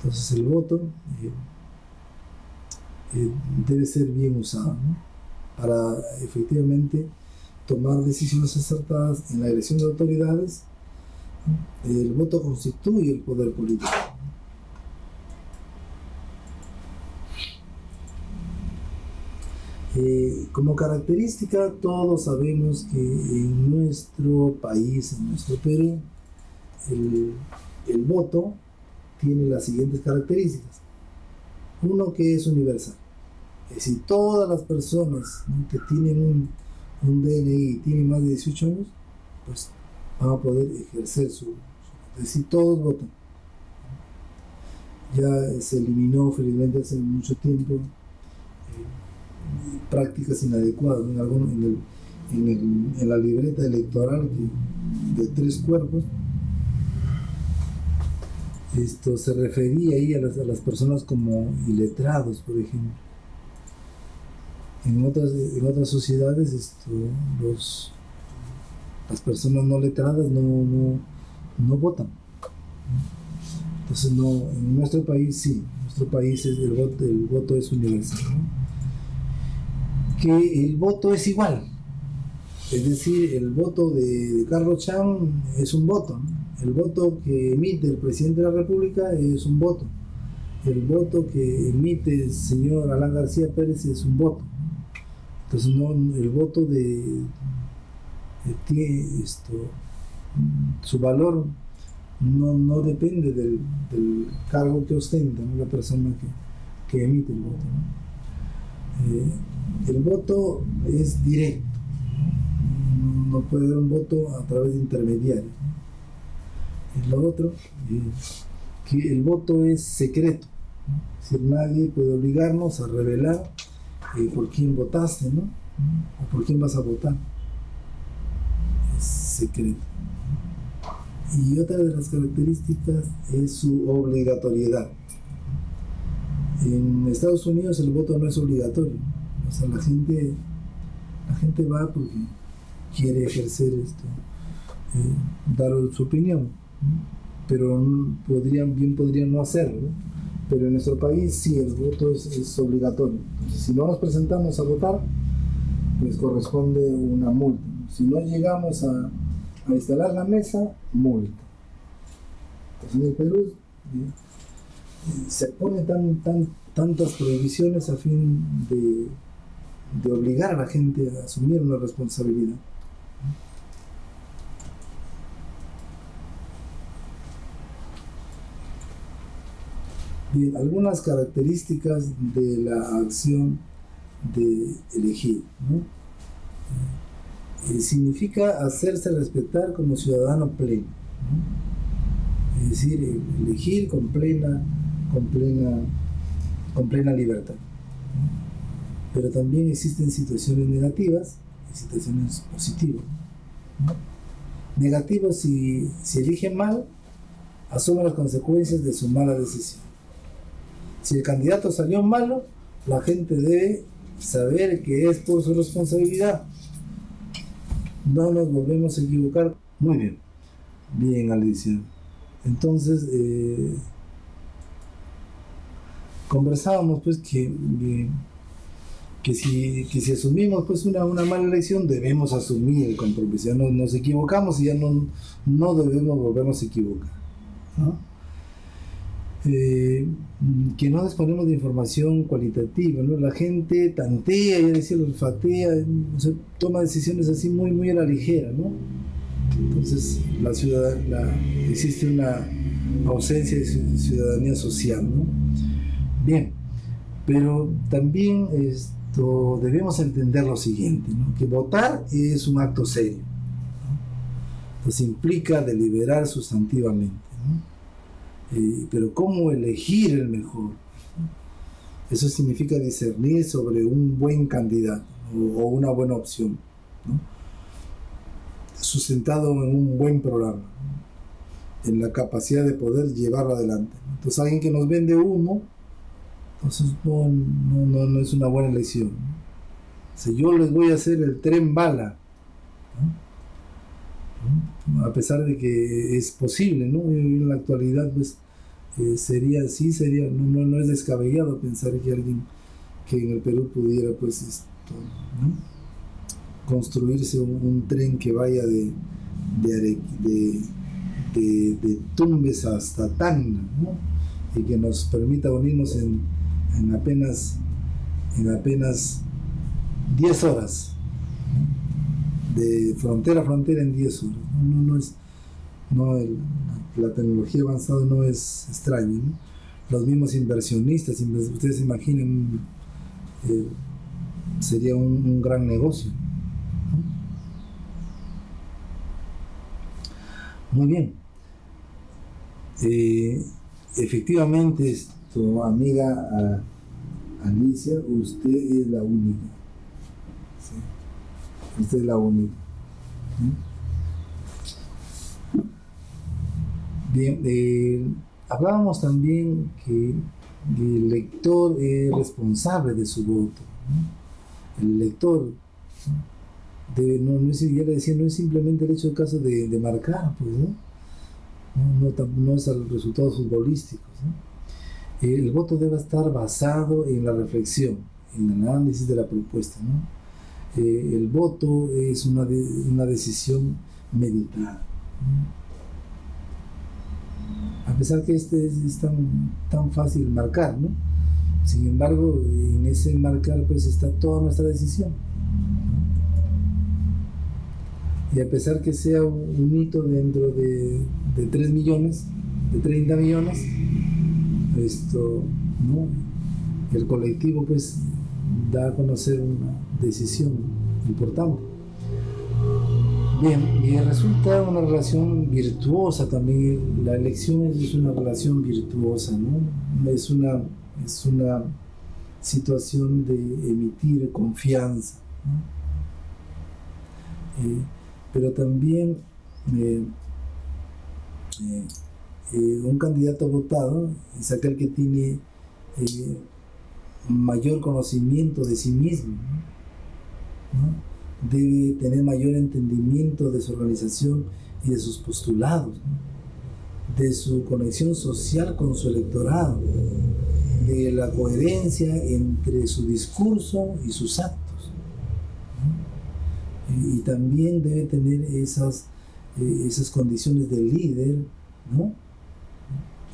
Entonces el voto debe ser bien usado, ¿no? Para efectivamente tomar decisiones acertadas en la elección de autoridades. El voto constituye el poder político. Como característica, todos sabemos que en nuestro país, en nuestro Perú, el voto tiene las siguientes características. Uno, que es universal. Es decir, todas las personas, ¿no?, que tienen un DNI y tienen más de 18 años, pues van a poder ejercer su es decir, todos votan. Ya se eliminó felizmente hace mucho tiempo prácticas inadecuadas, ¿no? En la libreta electoral de 3 cuerpos. Esto se refería ahí a las personas como iletrados, por ejemplo. En otras sociedades las personas no letradas no votan. Entonces en nuestro país sí, en nuestro país el voto es universal, ¿no? Que el voto es igual, es decir, el voto de Carlos Chan es un voto, ¿no? El voto que emite el presidente de la República es un voto, el voto que emite el señor Alan García Pérez es un voto. Entonces el voto tiene su valor no depende del cargo que ostenta, ¿no?, la persona que emite el voto, ¿no? El voto es directo, no puede haber un voto a través de intermediarios, ¿no? Y lo otro, que el voto es secreto, ¿no? Es decir, nadie puede obligarnos a revelar por quién votaste, ¿no?, o por quién vas a votar. Es secreto. Y otra de las características es su obligatoriedad. En Estados Unidos el voto no es obligatorio. O sea, la gente va porque quiere ejercer dar su opinión, ¿no? Pero podrían no hacerlo, ¿no? Pero en nuestro país sí, el voto es obligatorio. Entonces, si no nos presentamos a votar, pues corresponde una multa, ¿no? Si no llegamos a instalar la mesa, multa. Entonces en el Perú se ponen tantas prohibiciones a fin de obligar a la gente a asumir una responsabilidad. Bien, algunas características de la acción de elegir, ¿no? Significa hacerse respetar como ciudadano pleno, ¿no? Es decir, elegir con plena libertad, ¿no? Pero también existen situaciones negativas y situaciones positivas, ¿no? Negativos, si eligen mal, asume las consecuencias de su mala decisión. Si el candidato salió malo, la gente debe saber que es por su responsabilidad. No nos volvemos a equivocar. Muy bien. Bien, Alicia. Entonces, conversábamos pues que si asumimos pues una mala elección, debemos asumir el compromiso. Ya nos equivocamos y ya no debemos volvernos a equivocar, ¿no? Que no disponemos de información cualitativa, ¿no? La gente tantea, ya decía, olfatea, o sea, toma decisiones así muy a la ligera, ¿no? Entonces existe una ausencia de ciudadanía social, ¿no? Bien, pero también debemos entender lo siguiente, ¿no? Que votar es un acto serio, ¿no? Entonces implica deliberar sustantivamente, ¿no? Pero ¿cómo elegir el mejor? Eso significa discernir sobre un buen candidato o una buena opción, ¿no? Sustentado en un buen programa, ¿no?, en la capacidad de poder llevarlo adelante, ¿no? Entonces alguien que nos vende humo, entonces no es una buena elección, ¿no? O sea, yo les voy a hacer el tren bala, ¿no? A pesar de que es posible, ¿no? En la actualidad pues no es descabellado pensar que alguien que en el Perú pudiera pues ¿no? construirse un tren que vaya de Tumbes hasta Tacna, ¿no? Y que nos permita unirnos en apenas 10 horas, de frontera a frontera en 10 horas. La tecnología avanzada no es extraña, ¿no? Los mismos inversionistas, ustedes se imaginan, sería un gran negocio, ¿no? Muy bien. Efectivamente, amiga Alicia, usted es la única. ¿Sí? Usted es la única. ¿Sí? Bien, hablábamos también que el lector es responsable de su voto, ¿no? El lector ya le decía, no es simplemente el hecho del caso de marcar, pues, ¿no? No es el resultado futbolístico, ¿no? El voto debe estar basado en la reflexión, en el análisis de la propuesta, ¿no? El voto es una decisión meditada, ¿no? A pesar que es tan fácil marcar, ¿no? Sin embargo, en ese marcar pues está toda nuestra decisión, ¿no? Y a pesar que sea un hito dentro de 3 millones, de 30 millones, ¿no? El colectivo pues da a conocer una decisión importante. Bien, y resulta una relación virtuosa también. La elección es una relación virtuosa, ¿no? Es una situación de emitir confianza, ¿no? Pero también un candidato votado es aquel que tiene mayor conocimiento de sí mismo, ¿no? Debe tener mayor entendimiento de su organización y de sus postulados, ¿no? De su conexión social con su electorado, de la coherencia entre su discurso y sus actos, ¿no? Y también debe tener esas condiciones de líder, ¿no?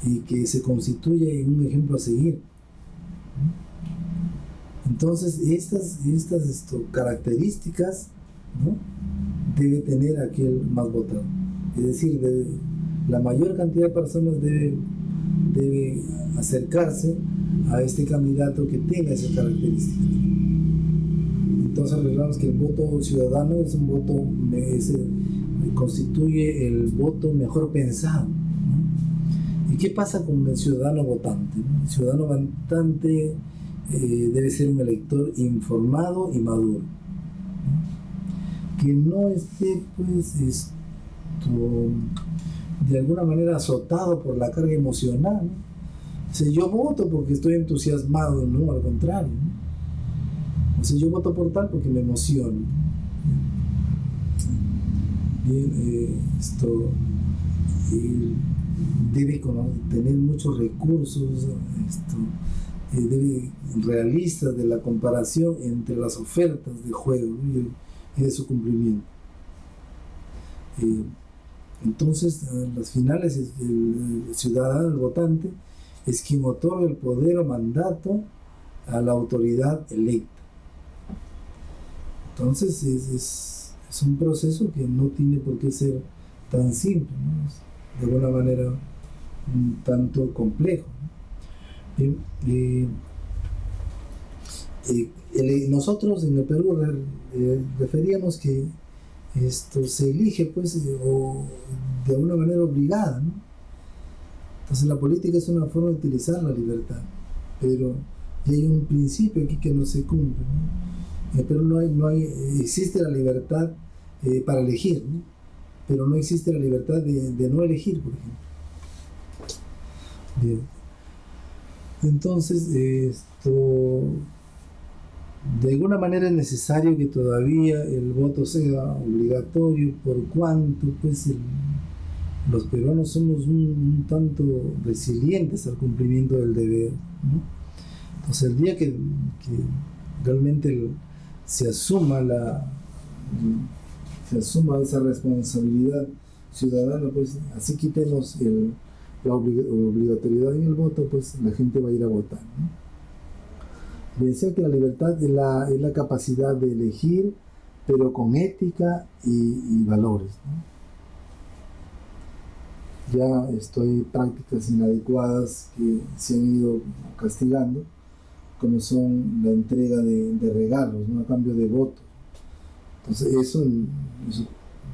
Y que se constituya en un ejemplo a seguir, ¿no? Entonces estas características, ¿no? Debe tener aquel más votado, es decir, la mayor cantidad de personas debe acercarse a este candidato que tenga esas características. Entonces recordamos que el voto ciudadano es un voto, constituye el voto mejor pensado, ¿no? ¿Y qué pasa con el ciudadano votante, ¿no? El ciudadano votante debe ser un elector informado y maduro, ¿no? Que no esté pues de alguna manera azotado por la carga emocional, ¿no? O sea, yo voto porque estoy entusiasmado, no, al contrario, ¿no? O sea, yo voto por tal porque me emociono. Bien, debe tener muchos recursos, realistas de la comparación entre las ofertas de juego, ¿no? y de su cumplimiento. Entonces, a las finales, el ciudadano, el votante, es quien otorga el poder o mandato a la autoridad electa. Entonces, es un proceso que no tiene por qué ser tan simple, ¿no? Es de alguna manera un tanto complejo, ¿no? Nosotros en el Perú referíamos que esto se elige pues o de una manera obligada, ¿no? Entonces la política es una forma de utilizar la libertad, pero hay un principio aquí que no se cumple, ¿no? En el Perú existe la libertad para elegir, ¿no? Pero no existe la libertad de no elegir, por ejemplo. Bien. Entonces, de alguna manera es necesario que todavía el voto sea obligatorio, por cuanto pues los peruanos somos un tanto resilientes al cumplimiento del deber, ¿no? Entonces el día que realmente se asuma esa responsabilidad ciudadana, pues así quitemos la obligatoriedad en el voto, pues la gente va a ir a votar, ¿no? Decía que la libertad es la capacidad de elegir, pero con ética y valores, ¿no? Ya hay prácticas inadecuadas que se han ido castigando, como son la entrega de regalos, ¿no?, a cambio de votos. Entonces eso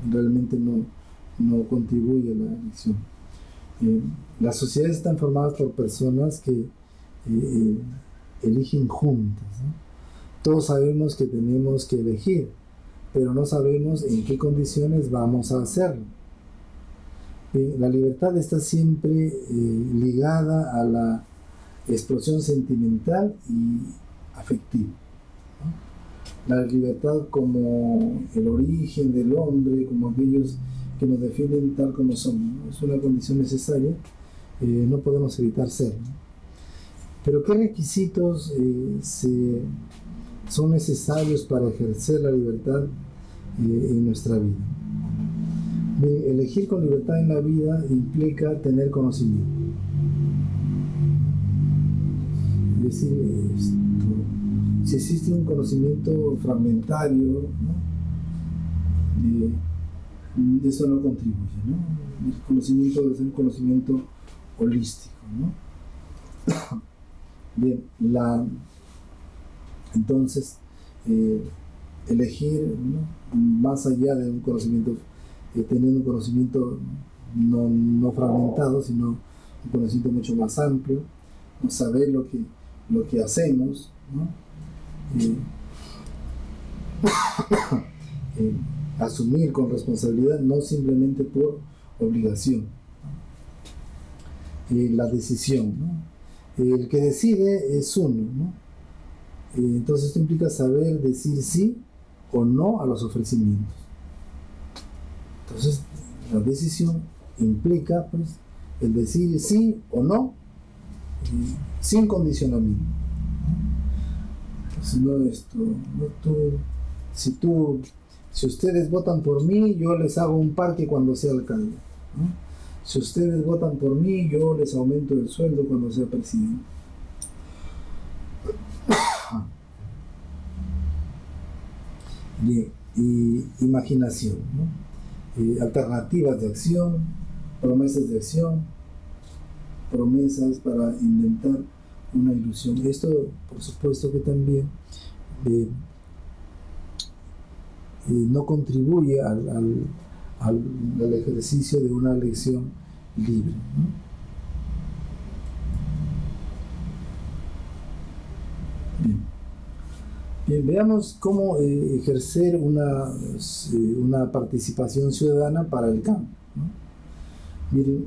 realmente no contribuye a la elección. Las sociedades están formadas por personas que eligen juntas, ¿no? Todos sabemos que tenemos que elegir, pero no sabemos en qué condiciones vamos a hacerlo. La libertad está siempre ligada a la explosión sentimental y afectiva, ¿no? La libertad como el origen del hombre, como aquellos que nos definen tal como somos, ¿no? Es una condición necesaria, no podemos evitar serlo, ¿no? Pero ¿qué requisitos son necesarios para ejercer la libertad en nuestra vida? Elegir con libertad en la vida implica tener conocimiento. Es decir, si existe un conocimiento fragmentario, ¿no?, eso no contribuye, ¿no? El conocimiento debe ser un conocimiento holístico, ¿no? Bien, entonces, elegir, ¿no?, más allá de un conocimiento, teniendo un conocimiento no fragmentado, sino un conocimiento mucho más amplio, ¿no?, saber lo que hacemos, ¿no? Asumir con responsabilidad, no simplemente por obligación, ¿no? La decisión, ¿no? El que decide es uno, ¿no? Entonces esto implica saber decir sí o no a los ofrecimientos. Entonces la decisión implica, pues, el decir sí o no sin condicionamiento. Entonces si ustedes votan por mí, yo les hago un parque cuando sea alcalde, ¿no? Si ustedes votan por mí, yo les aumento el sueldo cuando sea presidente. Bien, y imaginación, ¿no? Alternativas de acción, promesas de acción, promesas para inventar una ilusión. Esto, por supuesto, que también no contribuye al ejercicio de una elección libre, ¿no? Bien, veamos cómo ejercer una participación ciudadana para el cambio, ¿no? Miren,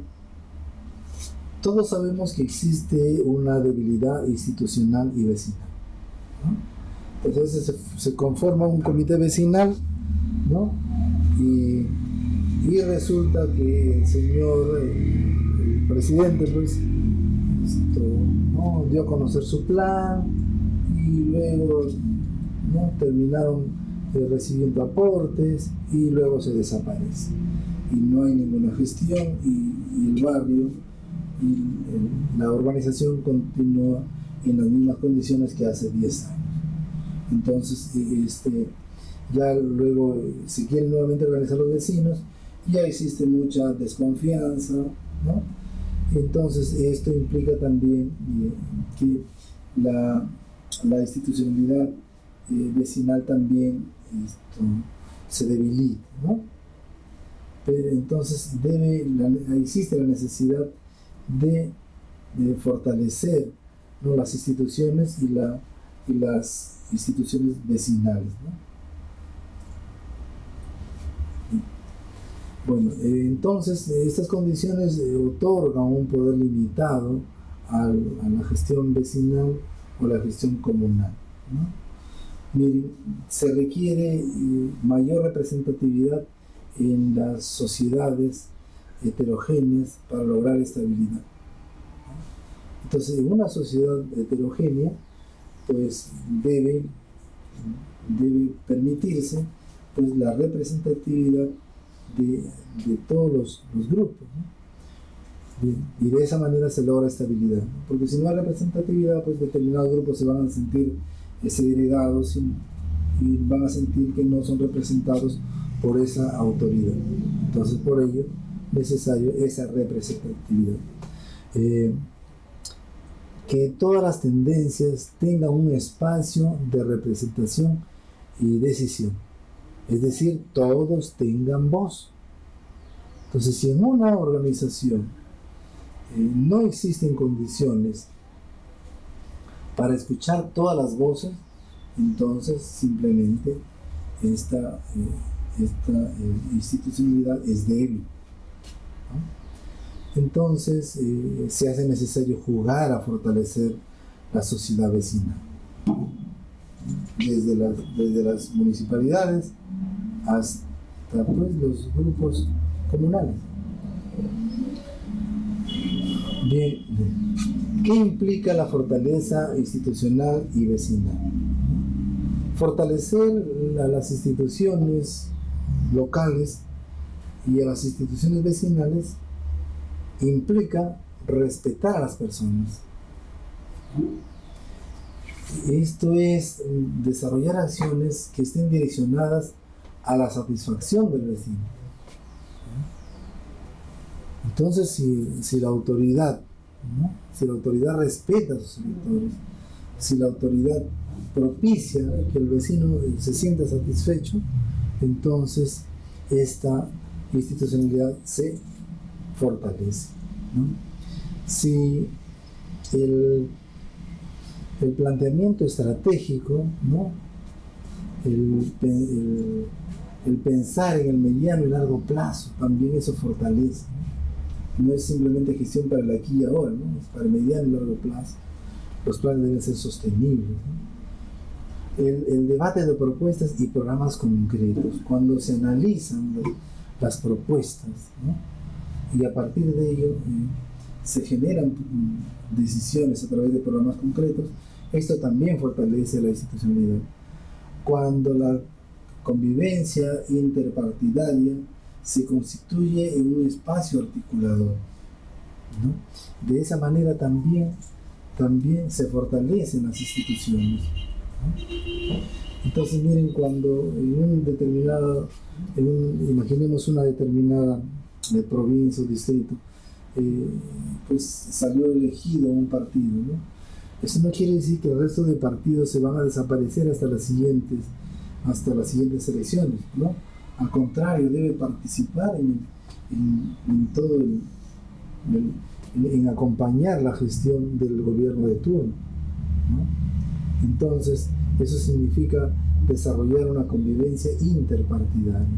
todos sabemos que existe una debilidad institucional y vecinal, ¿no? Entonces se conforma un comité vecinal, ¿no? Y resulta que el señor el presidente, pues, ¿no?, dio a conocer su plan, y luego, ¿no?, terminaron recibiendo aportes, y luego se desaparece y no hay ninguna gestión, y el barrio y la urbanización continúa en las mismas condiciones que hace 10 años. Entonces ya luego se quieren nuevamente organizar los vecinos, ya existe mucha desconfianza, ¿no? Entonces esto implica también que la institucionalidad vecinal también se debilita, ¿no? Pero entonces existe la necesidad de fortalecer, ¿no?, las instituciones y las instituciones vecinales, ¿no? Bueno, entonces estas condiciones otorgan un poder limitado a la gestión vecinal o la gestión comunal, ¿no? Miren, se requiere mayor representatividad en las sociedades heterogéneas para lograr estabilidad. Entonces, en una sociedad heterogénea, pues debe permitirse pues la representatividad de todos los grupos, ¿no? Bien, y de esa manera se logra estabilidad, ¿no? Porque si no hay representatividad, pues determinados grupos se van a sentir segregados y van a sentir que no son representados por esa autoridad. Entonces, por ello, necesario esa representatividad. Que todas las tendencias tengan un espacio de representación y decisión. Es decir, todos tengan voz. Entonces, si en una organización no existen condiciones para escuchar todas las voces, entonces simplemente esta institucionalidad es débil, ¿no? Entonces se hace necesario jugar a fortalecer la sociedad vecina, desde las municipalidades hasta pues los grupos comunales. Bien, ¿qué implica la fortaleza institucional y vecinal? Fortalecer a las instituciones locales y a las instituciones vecinales implica respetar a las personas. Esto es desarrollar acciones que estén direccionadas a la satisfacción del vecino. Entonces, si la autoridad, ¿no? Si la autoridad respeta a sus electores, si la autoridad propicia que el vecino se sienta satisfecho, entonces esta institucionalidad se fortalece, ¿no? Si el planteamiento estratégico, ¿no? el pensar en el mediano y largo plazo, también eso fortalece, ¿no? No es simplemente gestión para el aquí y ahora, ¿no? Es para el mediano y largo plazo. Los planes deben ser sostenibles, ¿no? El debate de propuestas y programas concretos, cuando se analizan las propuestas, ¿no? Y a partir de ello se generan decisiones a través de programas concretos, esto también fortalece la institucionalidad. Cuando la convivencia interpartidaria se constituye en un espacio articulador, ¿no? De esa manera también se fortalecen las instituciones, ¿no? Entonces miren, cuando imaginemos una determinada provincia o distrito, pues salió elegido un partido, ¿no? Eso no quiere decir que el resto de partidos se van a desaparecer hasta las siguientes elecciones, ¿no? Al contrario, debe participar en todo en acompañar la gestión del gobierno de turno, ¿no? Entonces, eso significa desarrollar una convivencia interpartidaria.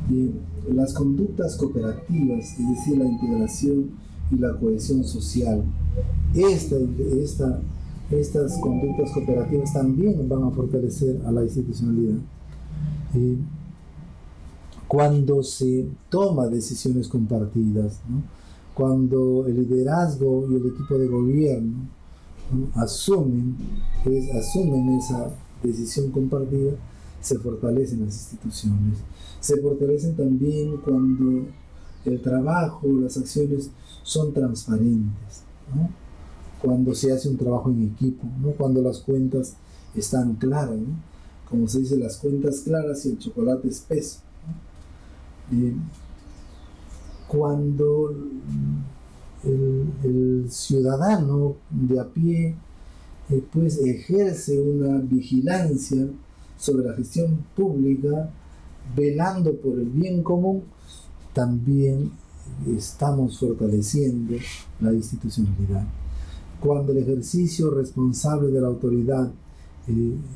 Bien, las conductas cooperativas, es decir, la integración y la cohesión social, estas conductas cooperativas también van a fortalecer a la institucionalidad. Cuando se toma decisiones compartidas, ¿no? Cuando el liderazgo y el equipo de gobierno, ¿no? asumen esa decisión compartida, se fortalecen las instituciones. Se fortalecen también cuando el trabajo, las acciones son transparentes, ¿no? Cuando se hace un trabajo en equipo, ¿no? Cuando las cuentas están claras, ¿no? Como se dice, las cuentas claras y el chocolate espeso, ¿no? Cuando el ciudadano de a pie pues ejerce una vigilancia sobre la gestión pública, velando por el bien común, también estamos fortaleciendo la institucionalidad. Cuando el ejercicio responsable de la autoridad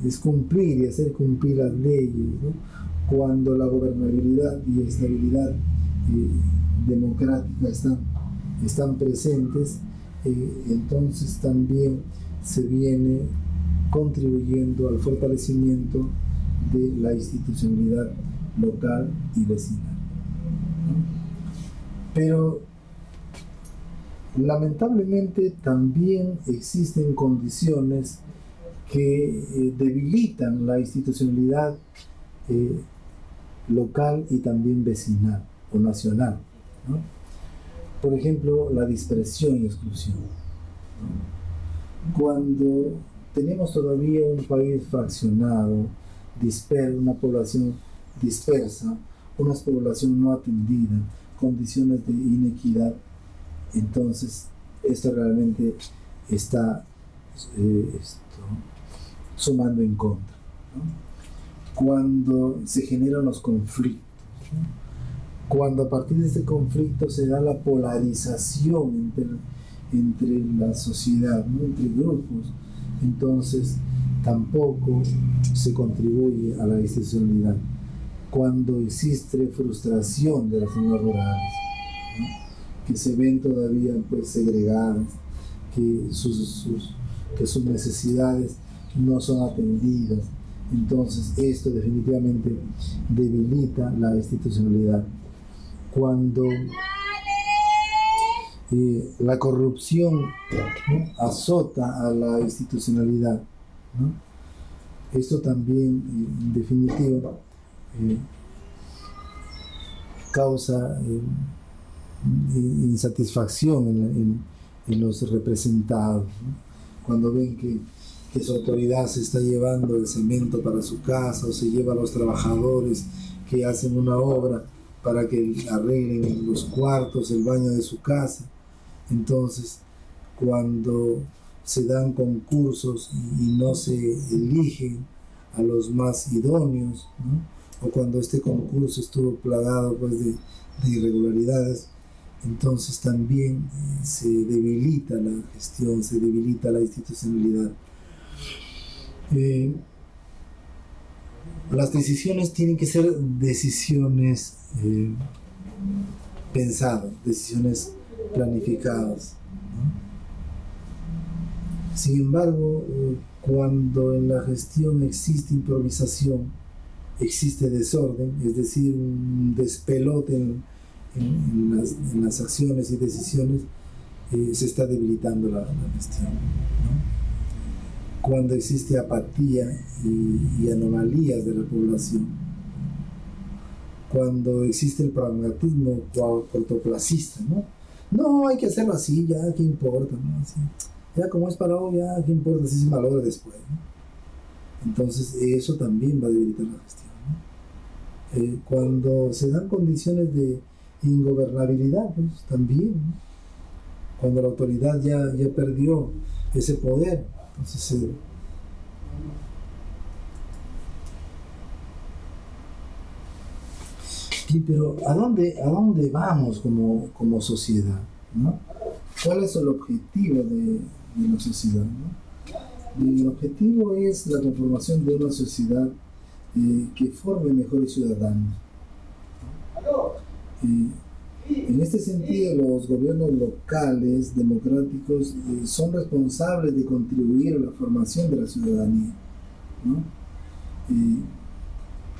es cumplir y hacer cumplir las leyes, ¿no? Cuando la gobernabilidad y estabilidad democrática están presentes, entonces también se viene contribuyendo al fortalecimiento de la institucionalidad local y vecinal, ¿no? Pero lamentablemente también existen condiciones que debilitan la institucionalidad local y también vecinal o nacional, ¿no? Por ejemplo, la dispersión y exclusión, ¿no? Cuando tenemos todavía un país fraccionado, una población dispersa, una población no atendida, condiciones de inequidad, entonces esto realmente está sumando en contra, ¿no? Cuando se generan los conflictos, ¿no? Cuando a partir de este conflicto se da la polarización entre la sociedad, ¿no? Entre grupos, entonces tampoco se contribuye a la institucionalidad. Cuando existe frustración de las zonas rurales, ¿no? Que se ven todavía pues segregadas, que sus necesidades no son atendidas, entonces esto definitivamente debilita la institucionalidad. Cuando la corrupción, ¿no? azota a la institucionalidad, ¿no? Esto también en definitiva causa insatisfacción en los representados, ¿no? Cuando ven que su autoridad se está llevando el cemento para su casa, o se lleva a los trabajadores que hacen una obra para que arreglen los cuartos, el baño de su casa. Entonces, cuando se dan concursos y no se eligen a los más idóneos, ¿no? O cuando este concurso estuvo plagado pues de irregularidades, entonces también se debilita la gestión, se debilita la institucionalidad. Las decisiones tienen que ser decisiones pensadas, decisiones planificadas, ¿no? Sin embargo, cuando en la gestión existe improvisación, existe desorden, es decir, un despelote en las acciones y decisiones, se está debilitando la gestión, ¿no? Cuando existe apatía y anomalías de la población, cuando existe el pragmatismo cortoplacista, ¿no? No, hay que hacerlo así, ya, ¿qué importa? ¿No? Así, ya como es para hoy, ya, ¿qué importa si se malogra después? ¿No? Entonces, eso también va a debilitar la gestión, ¿no? Cuando se dan condiciones de ingobernabilidad, pues también, ¿no? Cuando la autoridad ya perdió ese poder, entonces sí, pero ¿a dónde vamos como sociedad, ¿no? ¿Cuál es el objetivo de la sociedad, ¿no? El objetivo es la conformación de una sociedad que forme mejores ciudadanos, ¿no? En este sentido, los gobiernos locales democráticos son responsables de contribuir a la formación de la ciudadanía, ¿no?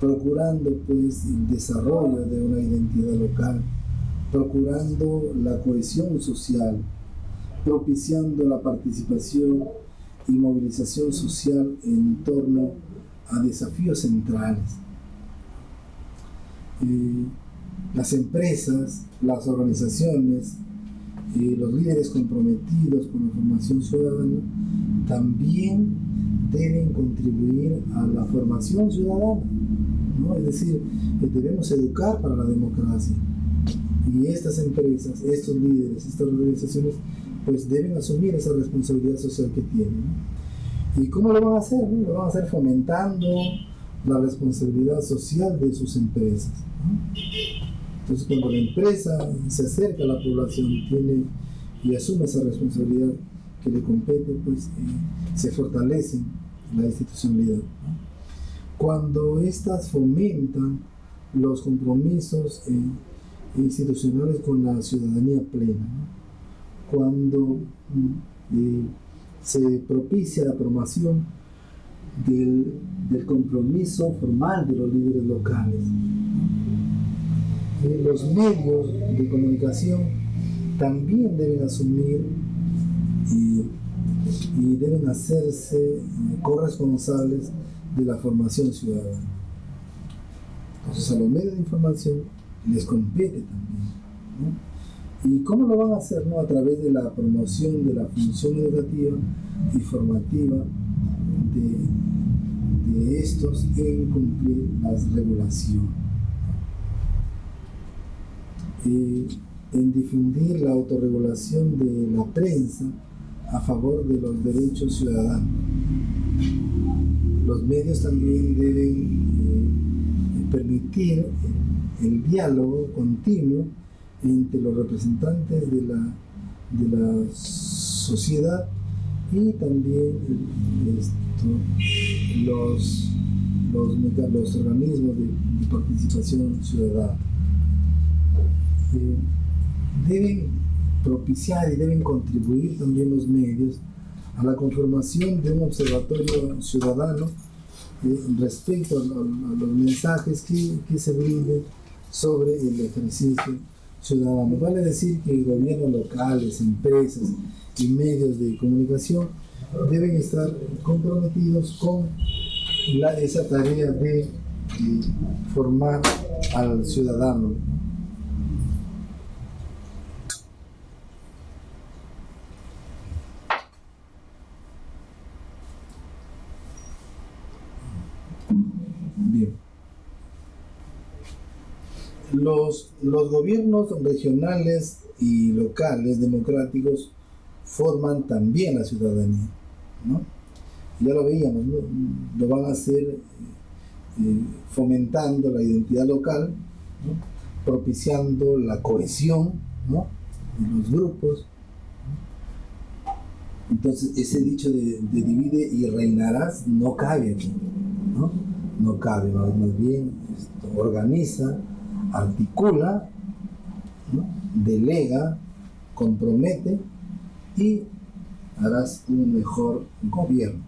Procurando pues el desarrollo de una identidad local, procurando la cohesión social, propiciando la participación y movilización social en torno a desafíos centrales. Las empresas, las organizaciones, los líderes comprometidos con la formación ciudadana también deben contribuir a la formación ciudadana, ¿no? Es decir, debemos educar para la democracia, y estas empresas, estos líderes, estas organizaciones pues deben asumir esa responsabilidad social que tienen, ¿no? ¿Y cómo lo van a hacer? ¿No? Lo van a hacer fomentando la responsabilidad social de sus empresas, ¿no? Entonces, cuando la empresa se acerca a la población y asume esa responsabilidad que le compete, pues se fortalece la institucionalidad, ¿no? Cuando éstas fomentan los compromisos institucionales con la ciudadanía plena, ¿no? Cuando se propicia la promoción del compromiso formal de los líderes locales, ¿no? Los medios de comunicación también deben asumir y deben hacerse corresponsables de la formación ciudadana. Entonces a los medios de información les compete también, ¿no? ¿Y cómo lo van a hacer? ¿No? A través de la promoción de la función educativa y formativa de estos en cumplir las regulaciones. En difundir la autorregulación de la prensa a favor de los derechos ciudadanos. Los medios también deben permitir el diálogo continuo entre los representantes de la sociedad y también los organismos de participación ciudadana. Deben propiciar y deben contribuir también los medios a la conformación de un observatorio ciudadano respecto a los mensajes que se brinden sobre el ejercicio ciudadano. Vale decir que gobiernos locales, empresas y medios de comunicación deben estar comprometidos con esa tarea de formar al ciudadano. Bien. Los gobiernos regionales y locales democráticos forman también la ciudadanía, ¿no? Ya lo veíamos, ¿no? Lo van a hacer fomentando la identidad local, ¿no? Propiciando la cohesión, ¿no? En los grupos. Entonces ese dicho de divide y reinarás no cabe aquí, ¿no? No cabe, más bien organiza, articula, ¿no? Delega, compromete y harás un mejor gobierno, ¿no?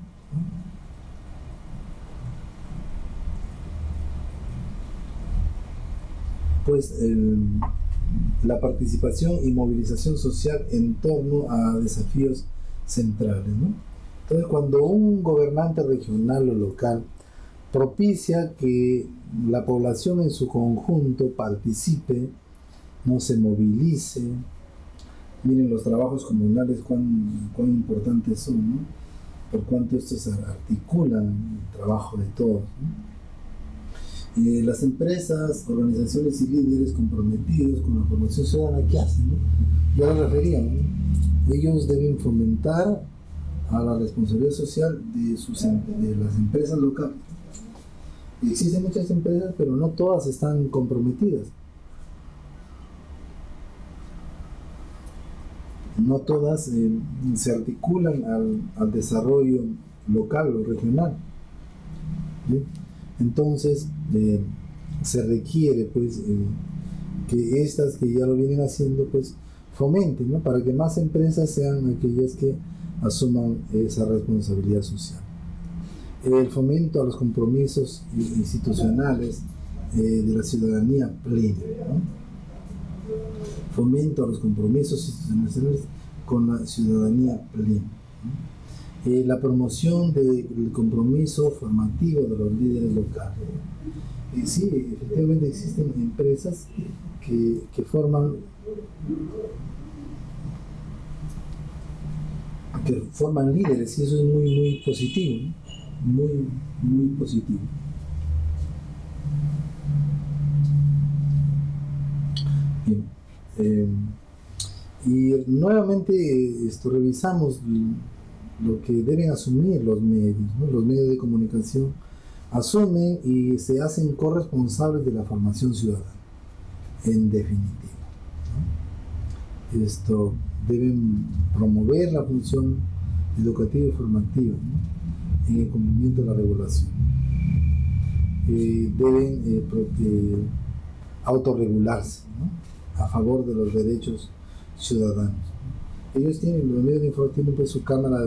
Pues la participación y movilización social en torno a desafíos centrales, ¿no? Entonces, cuando un gobernante regional o local propicia que la población en su conjunto participe, no se movilice, miren los trabajos comunales cuán importantes son, ¿no? Por cuanto estos articulan el trabajo de todos, ¿no? Las empresas, organizaciones y líderes comprometidos con la formación ciudadana, ¿qué hacen, no? Ya lo referíamos, ¿no? Ellos deben fomentar a la responsabilidad social de las empresas locales. Existen muchas empresas, pero no todas están comprometidas. No todas se articulan al desarrollo local o regional. ¿Sí? Entonces, se requiere pues que estas que ya lo vienen haciendo pues fomenten, ¿no? Para que más empresas sean aquellas que asuman esa responsabilidad social. El fomento a los compromisos institucionales de la ciudadanía plena, ¿no? Fomento a los compromisos institucionales con la ciudadanía plena, ¿no? La promoción del compromiso formativo de los líderes locales. Sí, efectivamente existen empresas que forman líderes y eso es muy, muy positivo, ¿no? Muy, muy positivo. Bien. Y nuevamente revisamos lo que deben asumir los medios, ¿no? Los medios de comunicación asumen y se hacen corresponsables de la formación ciudadana, en definitiva, ¿no? Deben promover la función educativa y formativa, ¿no? En el cumplimiento de la regulación. Deben autorregularse, ¿no? A favor de los derechos ciudadanos. Ellos los medios de información tienen pues su cámara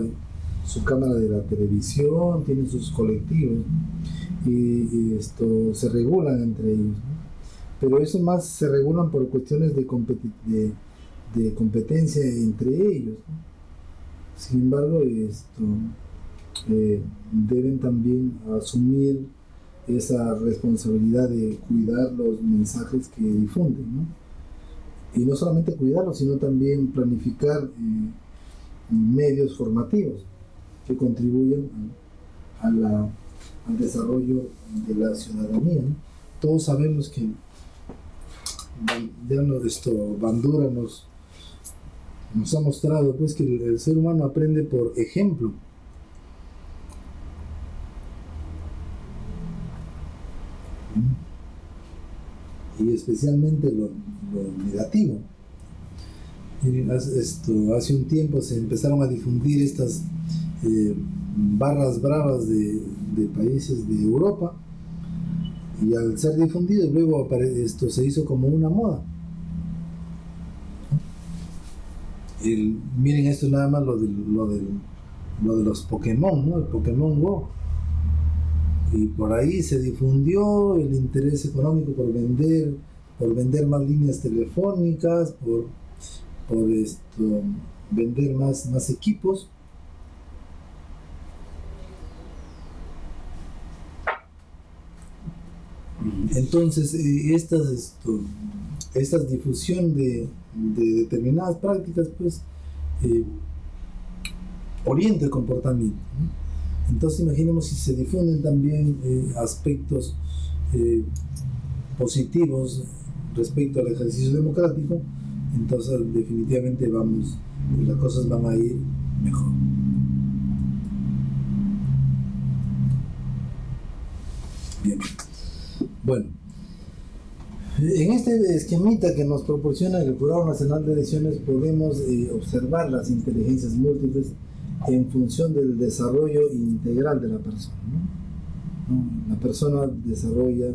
de la televisión, tienen sus colectivos y se regulan entre ellos, ¿no? pero eso más se regulan por cuestiones de competencia entre ellos, ¿no? Sin embargo, deben también asumir esa responsabilidad de cuidar los mensajes que difunden, ¿no? Y no solamente cuidarlos, sino también planificar medios formativos que contribuyan al desarrollo de la ciudadanía, ¿no? Todos sabemos que Bandura nos ha mostrado pues que el ser humano aprende por ejemplo. Y especialmente lo negativo. Hace un tiempo se empezaron a difundir estas barras bravas de países de Europa, y al ser difundido luego esto se hizo como una moda. Miren esto nada más, lo de los Pokémon, ¿no? El Pokémon Go. Y por ahí se difundió el interés económico por vender más líneas telefónicas, por vender más equipos. Entonces, esta difusión de determinadas prácticas, pues, orienta el comportamiento, ¿no? Entonces, imaginemos si se difunden también aspectos positivos respecto al ejercicio democrático, entonces definitivamente las cosas van a ir mejor. Bien. Bueno, en este esquemita que nos proporciona el Jurado Nacional de Elecciones podemos observar las inteligencias múltiples en función del desarrollo integral de la persona, ¿no? La persona desarrolla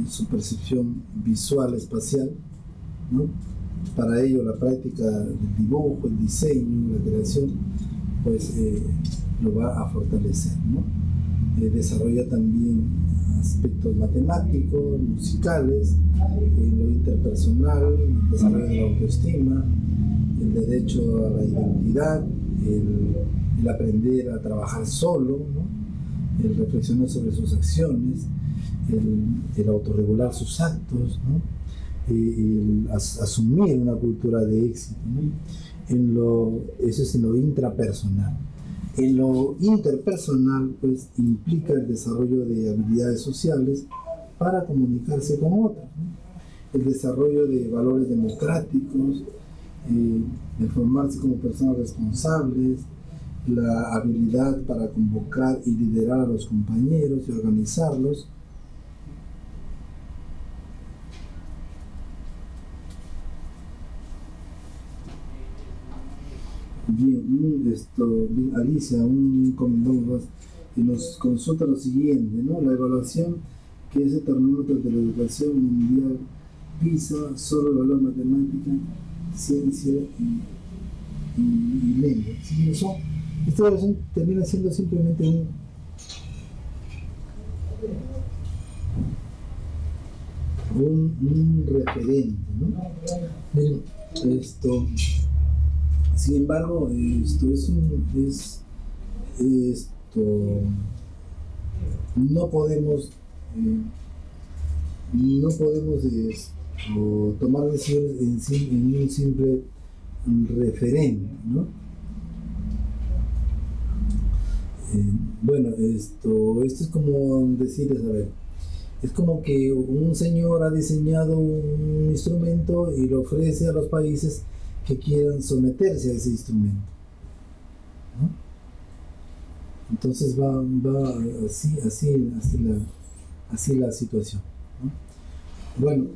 su percepción visual espacial, ¿no? Para ello la práctica del dibujo, el diseño, la creación, pues lo va a fortalecer, ¿no? Desarrolla también aspectos matemáticos, musicales, lo interpersonal, el desarrollo de la autoestima, el derecho a la identidad, el aprender a trabajar solo, ¿no? El reflexionar sobre sus acciones, el autorregular sus actos, ¿no? El asumir una cultura de éxito, ¿no? Eso es en lo intrapersonal. En lo interpersonal, pues, implica el desarrollo de habilidades sociales para comunicarse con otros, ¿no? El desarrollo de valores democráticos, de formarse como personas responsables, la habilidad para convocar y liderar a los compañeros y organizarlos. Bien, Alicia, un comentario y nos consulta lo siguiente, ¿no? La evaluación que es el termómetro de la educación mundial PISA solo evalúa matemática, ciencia y lengua. ¿Sí? Esta evaluación termina siendo simplemente un referente, ¿no? Miren, sin embargo, no podemos tomar decisiones en un simple referente, ¿no? Bueno, esto es como decirles, a ver, es como que un señor ha diseñado un instrumento y lo ofrece a los países que quieran someterse a ese instrumento, ¿no? Entonces va así la situación, ¿no? Bueno,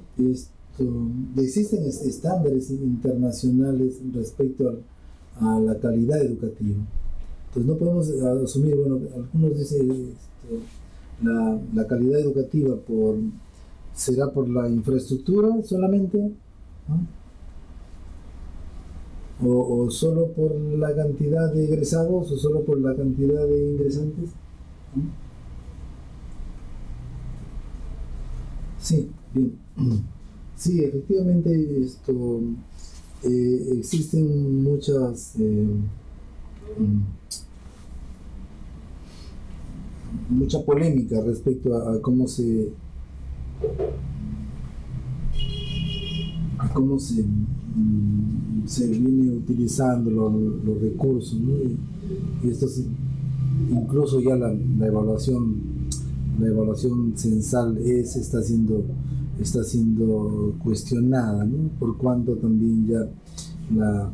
existen estándares internacionales respecto a la calidad educativa. Entonces no podemos asumir, bueno, algunos dicen la calidad educativa será por la infraestructura solamente, ¿no? O solo por la cantidad de egresados, o solo por la cantidad de ingresantes, ¿no? Sí, bien. Sí, efectivamente existen mucha polémica respecto a cómo se viene utilizando los recursos, ¿no? Y esto incluso ya la evaluación censal está siendo cuestionada, ¿no? Por cuanto también ya la,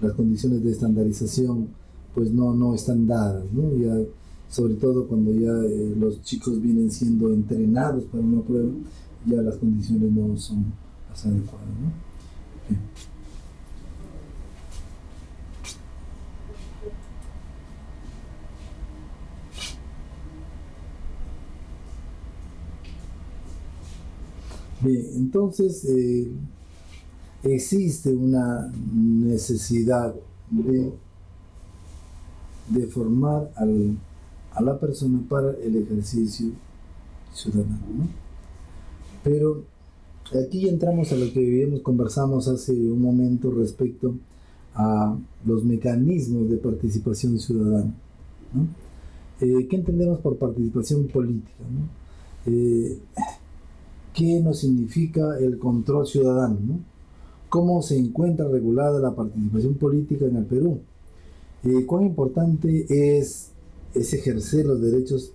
las condiciones de estandarización pues no están dadas, ¿no? Ya, sobre todo cuando ya los chicos vienen siendo entrenados para una prueba, ya las condiciones no son las adecuadas, ¿no? Bien. Bien, entonces existe una necesidad de formar a la persona para el ejercicio ciudadano, ¿no? Pero aquí entramos a lo que conversamos hace un momento respecto a los mecanismos de participación ciudadana, ¿no? ¿Qué entendemos por participación política, ¿no? ¿Qué nos significa el control ciudadano, ¿no? ¿Cómo se encuentra regulada la participación política en el Perú? ¿Cuán importante es ejercer los derechos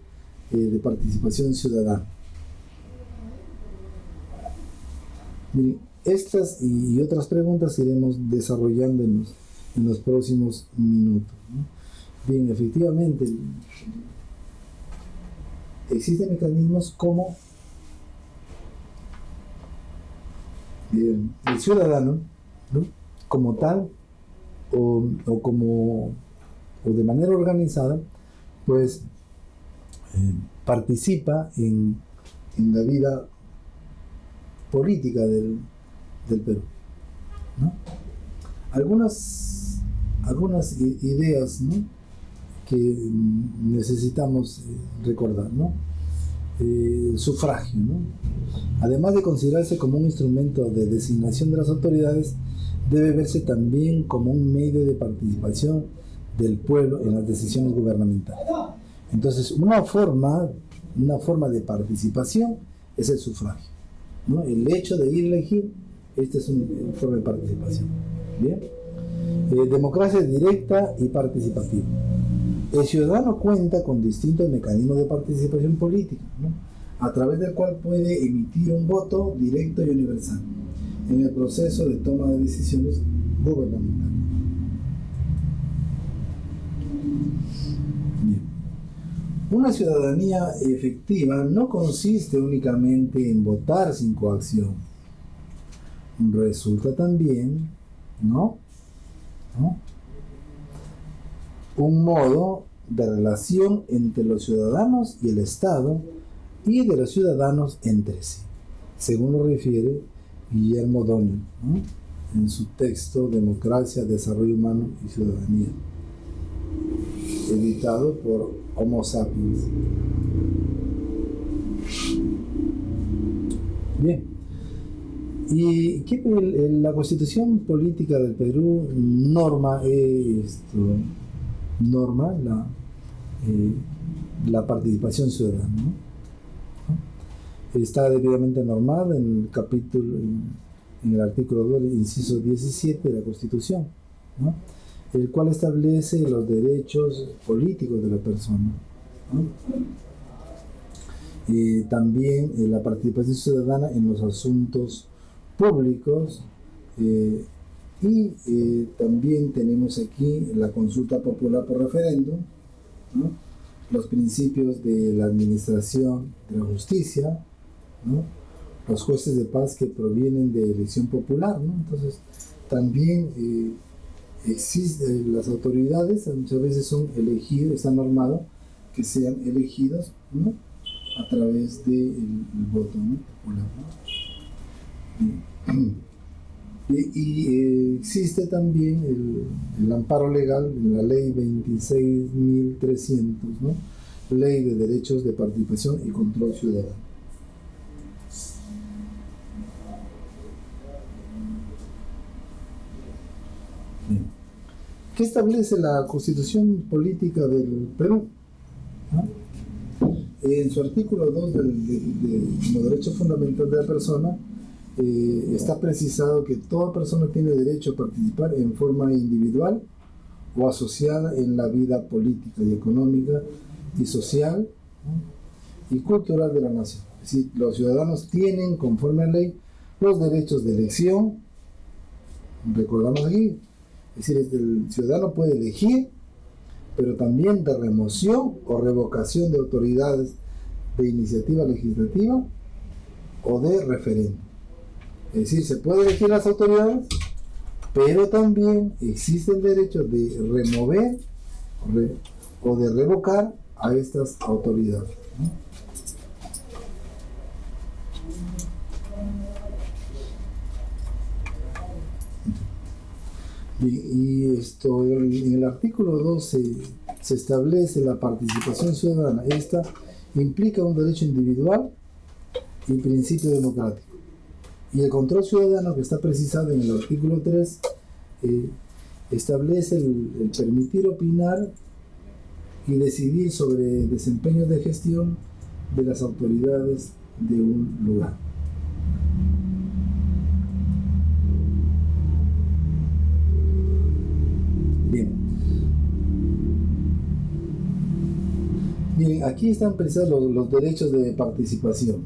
de participación ciudadana? Miren, estas y otras preguntas iremos desarrollando en los próximos minutos, ¿no? Bien, efectivamente, existen mecanismos como el ciudadano, ¿no? Como tal o de manera organizada, pues participa en la vida política del Perú, ¿no? Algunas ideas, ¿no?, que necesitamos recordar, ¿no? El sufragio, ¿no? Además de considerarse como un instrumento de designación de las autoridades, debe verse también como un medio de participación del pueblo en las decisiones gubernamentales. Entonces, una forma de participación es el sufragio, ¿no? El hecho de ir a elegir, esta es una forma de participación. Bien. Democracia directa y participativa. El ciudadano cuenta con distintos mecanismos de participación política, ¿no?, a través del cual puede emitir un voto directo y universal en el proceso de toma de decisiones gubernamentales. Bien. Una ciudadanía efectiva no consiste únicamente en votar sin coacción. Resulta también, ¿no?, un modo de relación entre los ciudadanos y el Estado y de los ciudadanos entre sí, según lo refiere Guillermo O'Donnell, ¿no?, en su texto Democracia, Desarrollo Humano y Ciudadanía, editado por Homo Sapiens. Bien, y la Constitución Política del Perú norma la participación ciudadana, ¿no? Está debidamente normada en el artículo 2, inciso 17 de la Constitución, ¿no?, el cual establece los derechos políticos de la persona, ¿no? También la participación ciudadana en los asuntos públicos, y también tenemos aquí la consulta popular por referéndum, ¿no?, los principios de la administración de la justicia, ¿no?, los jueces de paz que provienen de elección popular, ¿no? Entonces también las autoridades muchas veces son elegidas, está normado que sean elegidos, ¿no?, a través del voto, ¿no?, popular, ¿no? Y existe también el amparo legal en la ley 26.300, ¿no?, Ley de Derechos de Participación y Control Ciudadano. Bien. ¿Qué establece la Constitución Política del Perú? ¿No? En su artículo 2 como derecho fundamental de la persona, está precisado que toda persona tiene derecho a participar en forma individual o asociada en la vida política y económica y social, ¿no?, y cultural de la nación. Es decir, los ciudadanos tienen, conforme a ley, los derechos de elección, recordamos aquí, es decir, el ciudadano puede elegir, pero también de remoción o revocación de autoridades de iniciativa legislativa o de referéndum. Es decir, se puede elegir las autoridades, pero también existe el derecho de remover o de revocar a estas autoridades, ¿no? Y esto, en el artículo 12 se establece la participación ciudadana. Esta implica un derecho individual y principio democrático. Y el control ciudadano, que está precisado en el artículo 3, establece el permitir opinar y decidir sobre desempeño de gestión de las autoridades de un lugar. Bien, aquí están precisados los derechos de participación.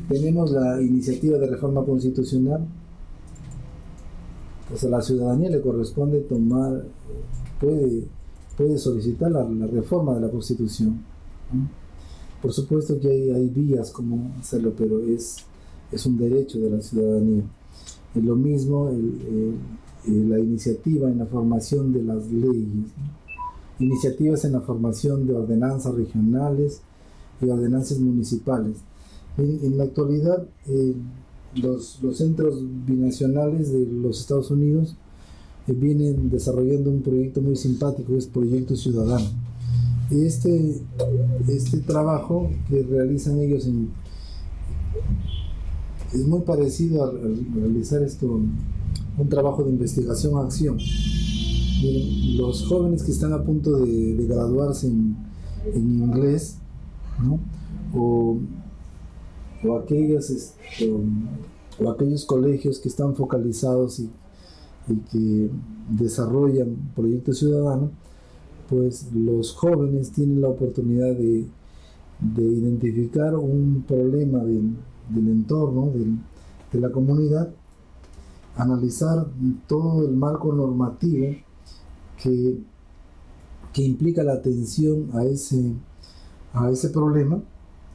Tenemos la iniciativa de reforma constitucional. Pues a la ciudadanía le corresponde tomar, puede solicitar la reforma de la Constitución, ¿no? Por supuesto que hay vías como hacerlo, pero es un derecho de la ciudadanía. Es lo mismo la iniciativa en la formación de las leyes, ¿no? Iniciativas en la formación de ordenanzas regionales y ordenanzas municipales. En la actualidad, los centros binacionales de los Estados Unidos vienen desarrollando un proyecto muy simpático, es Proyecto Ciudadano. Este trabajo que realizan ellos es muy parecido a realizar un trabajo de investigación-acción. Miren, los jóvenes que están a punto de graduarse en inglés, ¿no?, o aquellos colegios que están focalizados y que desarrollan proyectos ciudadanos, pues los jóvenes tienen la oportunidad de identificar un problema del entorno, de la comunidad, analizar todo el marco normativo que implica la atención a ese problema,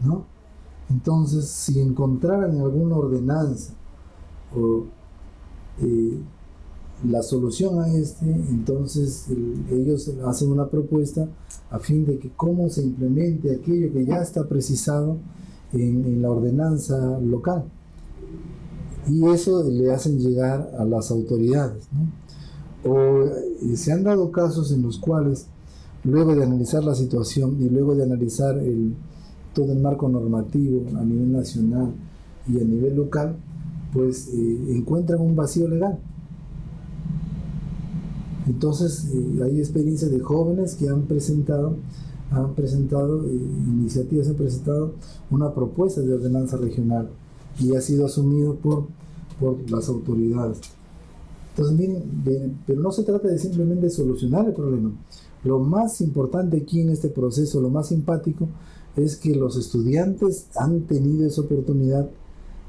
¿no? Entonces, si encontraran alguna ordenanza o la solución a entonces ellos hacen una propuesta a fin de que cómo se implemente aquello que ya está precisado en la ordenanza local. Y eso le hacen llegar a las autoridades, ¿no? O se han dado casos en los cuales, luego de analizar la situación y luego de analizar todo el marco normativo a nivel nacional y a nivel local, pues encuentran un vacío legal. Entonces hay experiencias de jóvenes que han presentado iniciativas, han presentado una propuesta de ordenanza regional y ha sido asumido por las autoridades. Entonces miren, pero no se trata de simplemente solucionar el problema. Lo más importante aquí en este proceso, lo más simpático, es que los estudiantes han tenido esa oportunidad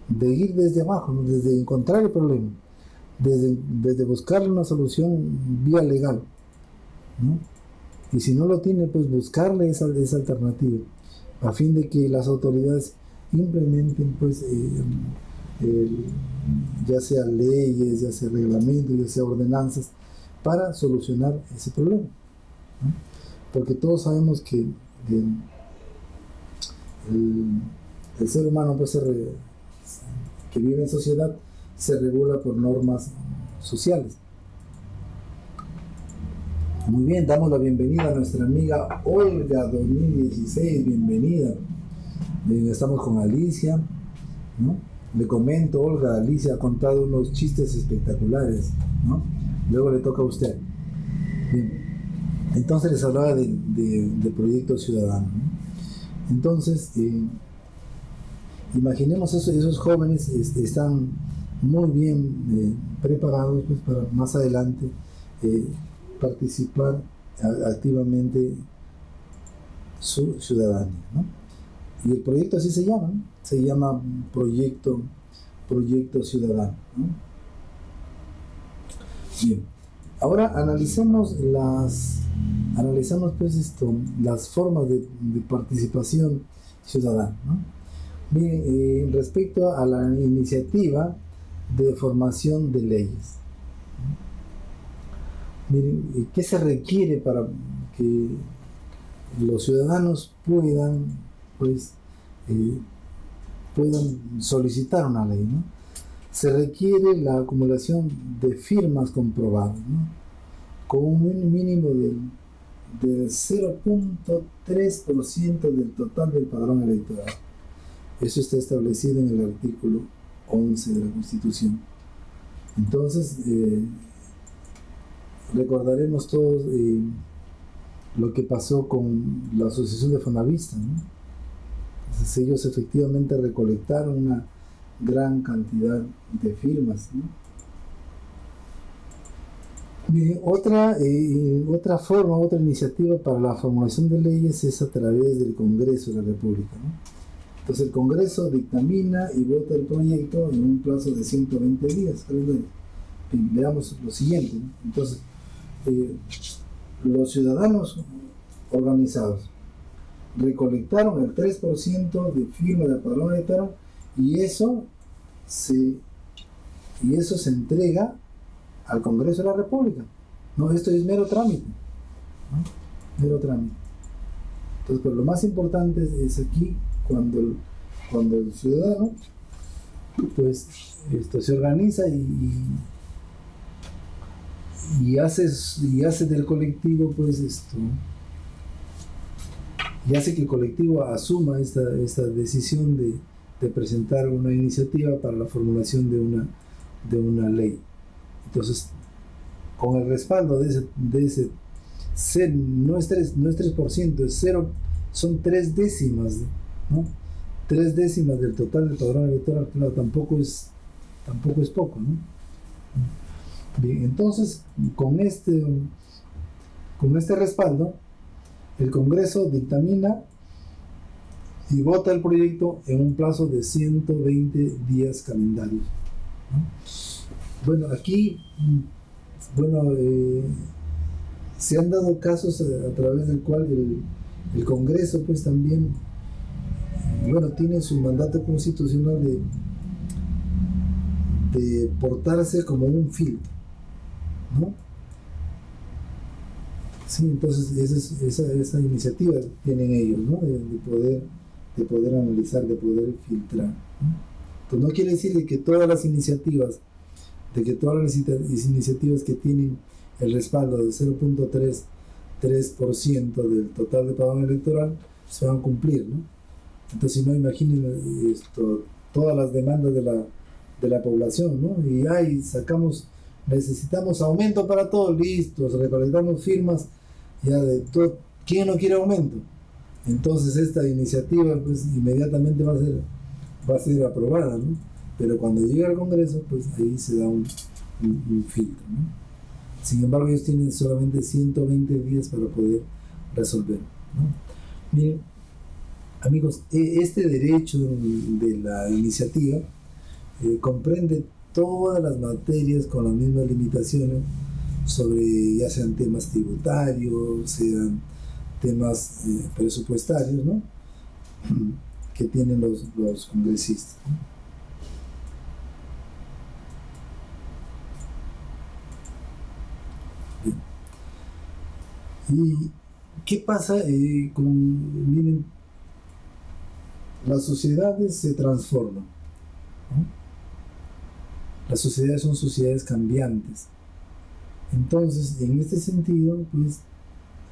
de ir desde abajo, ¿no?, desde encontrar el problema, desde buscarle una solución vía legal, ¿no? Y si no lo tiene, pues buscarle esa alternativa, a fin de que las autoridades implementen, pues, ya sea leyes, ya sea reglamentos, ya sea ordenanzas, para solucionar ese problema, ¿no? Porque todos sabemos que el ser humano, pues, que vive en sociedad, se regula por normas sociales. Muy bien, damos la bienvenida a nuestra amiga Olga 2016, bienvenida. Estamos con Alicia, ¿no? Le comento, Olga, Alicia ha contado unos chistes espectaculares, ¿no? luego le toca a usted. Bien. Entonces les hablaba de proyecto ciudadano, ¿no? Entonces, imaginemos esos jóvenes están muy bien preparados pues, para más adelante participar activamente su ciudadanía, ¿no? Y el proyecto así se llama, ¿no? Se llama proyecto ciudadano, ¿no? Bien, ahora analicemos pues las formas de participación ciudadana, ¿no? Bien, respecto a la iniciativa de formación de leyes. Miren, ¿qué se requiere para que los ciudadanos puedan solicitar una ley, ¿no? Se requiere la acumulación de firmas comprobadas, ¿no? Con un mínimo del 0.3% del total del padrón electoral. Eso está establecido en el artículo 11 de la Constitución. Entonces, recordaremos todos lo que pasó con la asociación de Fonavista, ¿no? Entonces, ellos efectivamente recolectaron una gran cantidad de firmas, ¿no? Bien, otra forma, otra iniciativa para la formulación de leyes es a través del Congreso de la República, ¿no? Entonces el Congreso dictamina y vota el proyecto en un plazo de 120 días. Bien, veamos lo siguiente, ¿no? Entonces, los ciudadanos organizados recolectaron el 3% de firmas del padrón electoral y eso se entrega al Congreso de la República. No, esto es mero trámite, ¿no? Mero trámite. Entonces, pero lo más importante es aquí cuando el ciudadano pues se organiza y hace del colectivo pues y hace que el colectivo asuma esta decisión de presentar una iniciativa para la formulación de una ley. Entonces, con el respaldo de ese no es 3%, es 0, son 3 décimas, ¿no? 3 décimas del total del padrón electoral, claro, tampoco es poco, ¿no? Bien, entonces, con este respaldo, el Congreso dictamina y vota el proyecto en un plazo de 120 días calendarios, ¿no? Bueno, aquí, se han dado casos a través del cual el Congreso pues también, tiene su mandato constitucional de portarse como un filtro, ¿no? Sí, entonces esa iniciativa tienen ellos, ¿no? De poder analizar, de poder filtrar, ¿no? Entonces no quiere decir que todas las iniciativas que tienen el respaldo del 0.3% del total de padrón electoral se van a cumplir, ¿no? Entonces, si no, imaginen todas las demandas de la población, ¿no? Y necesitamos aumento para todos, listos, recolectamos firmas ya de todo. ¿Quién no quiere aumento? Entonces esta iniciativa pues inmediatamente va a ser aprobada, ¿no? Pero cuando llega al Congreso, pues ahí se da un filtro, ¿no? Sin embargo, ellos tienen solamente 120 días para poder resolver, ¿no? Miren, amigos, este derecho de la iniciativa comprende todas las materias con las mismas limitaciones ya sean temas tributarios, sean temas presupuestarios, ¿no? Que tienen los congresistas, ¿no? ¿Y qué pasa miren, las sociedades se transforman, ¿no? Las sociedades son sociedades cambiantes. Entonces, en este sentido, pues,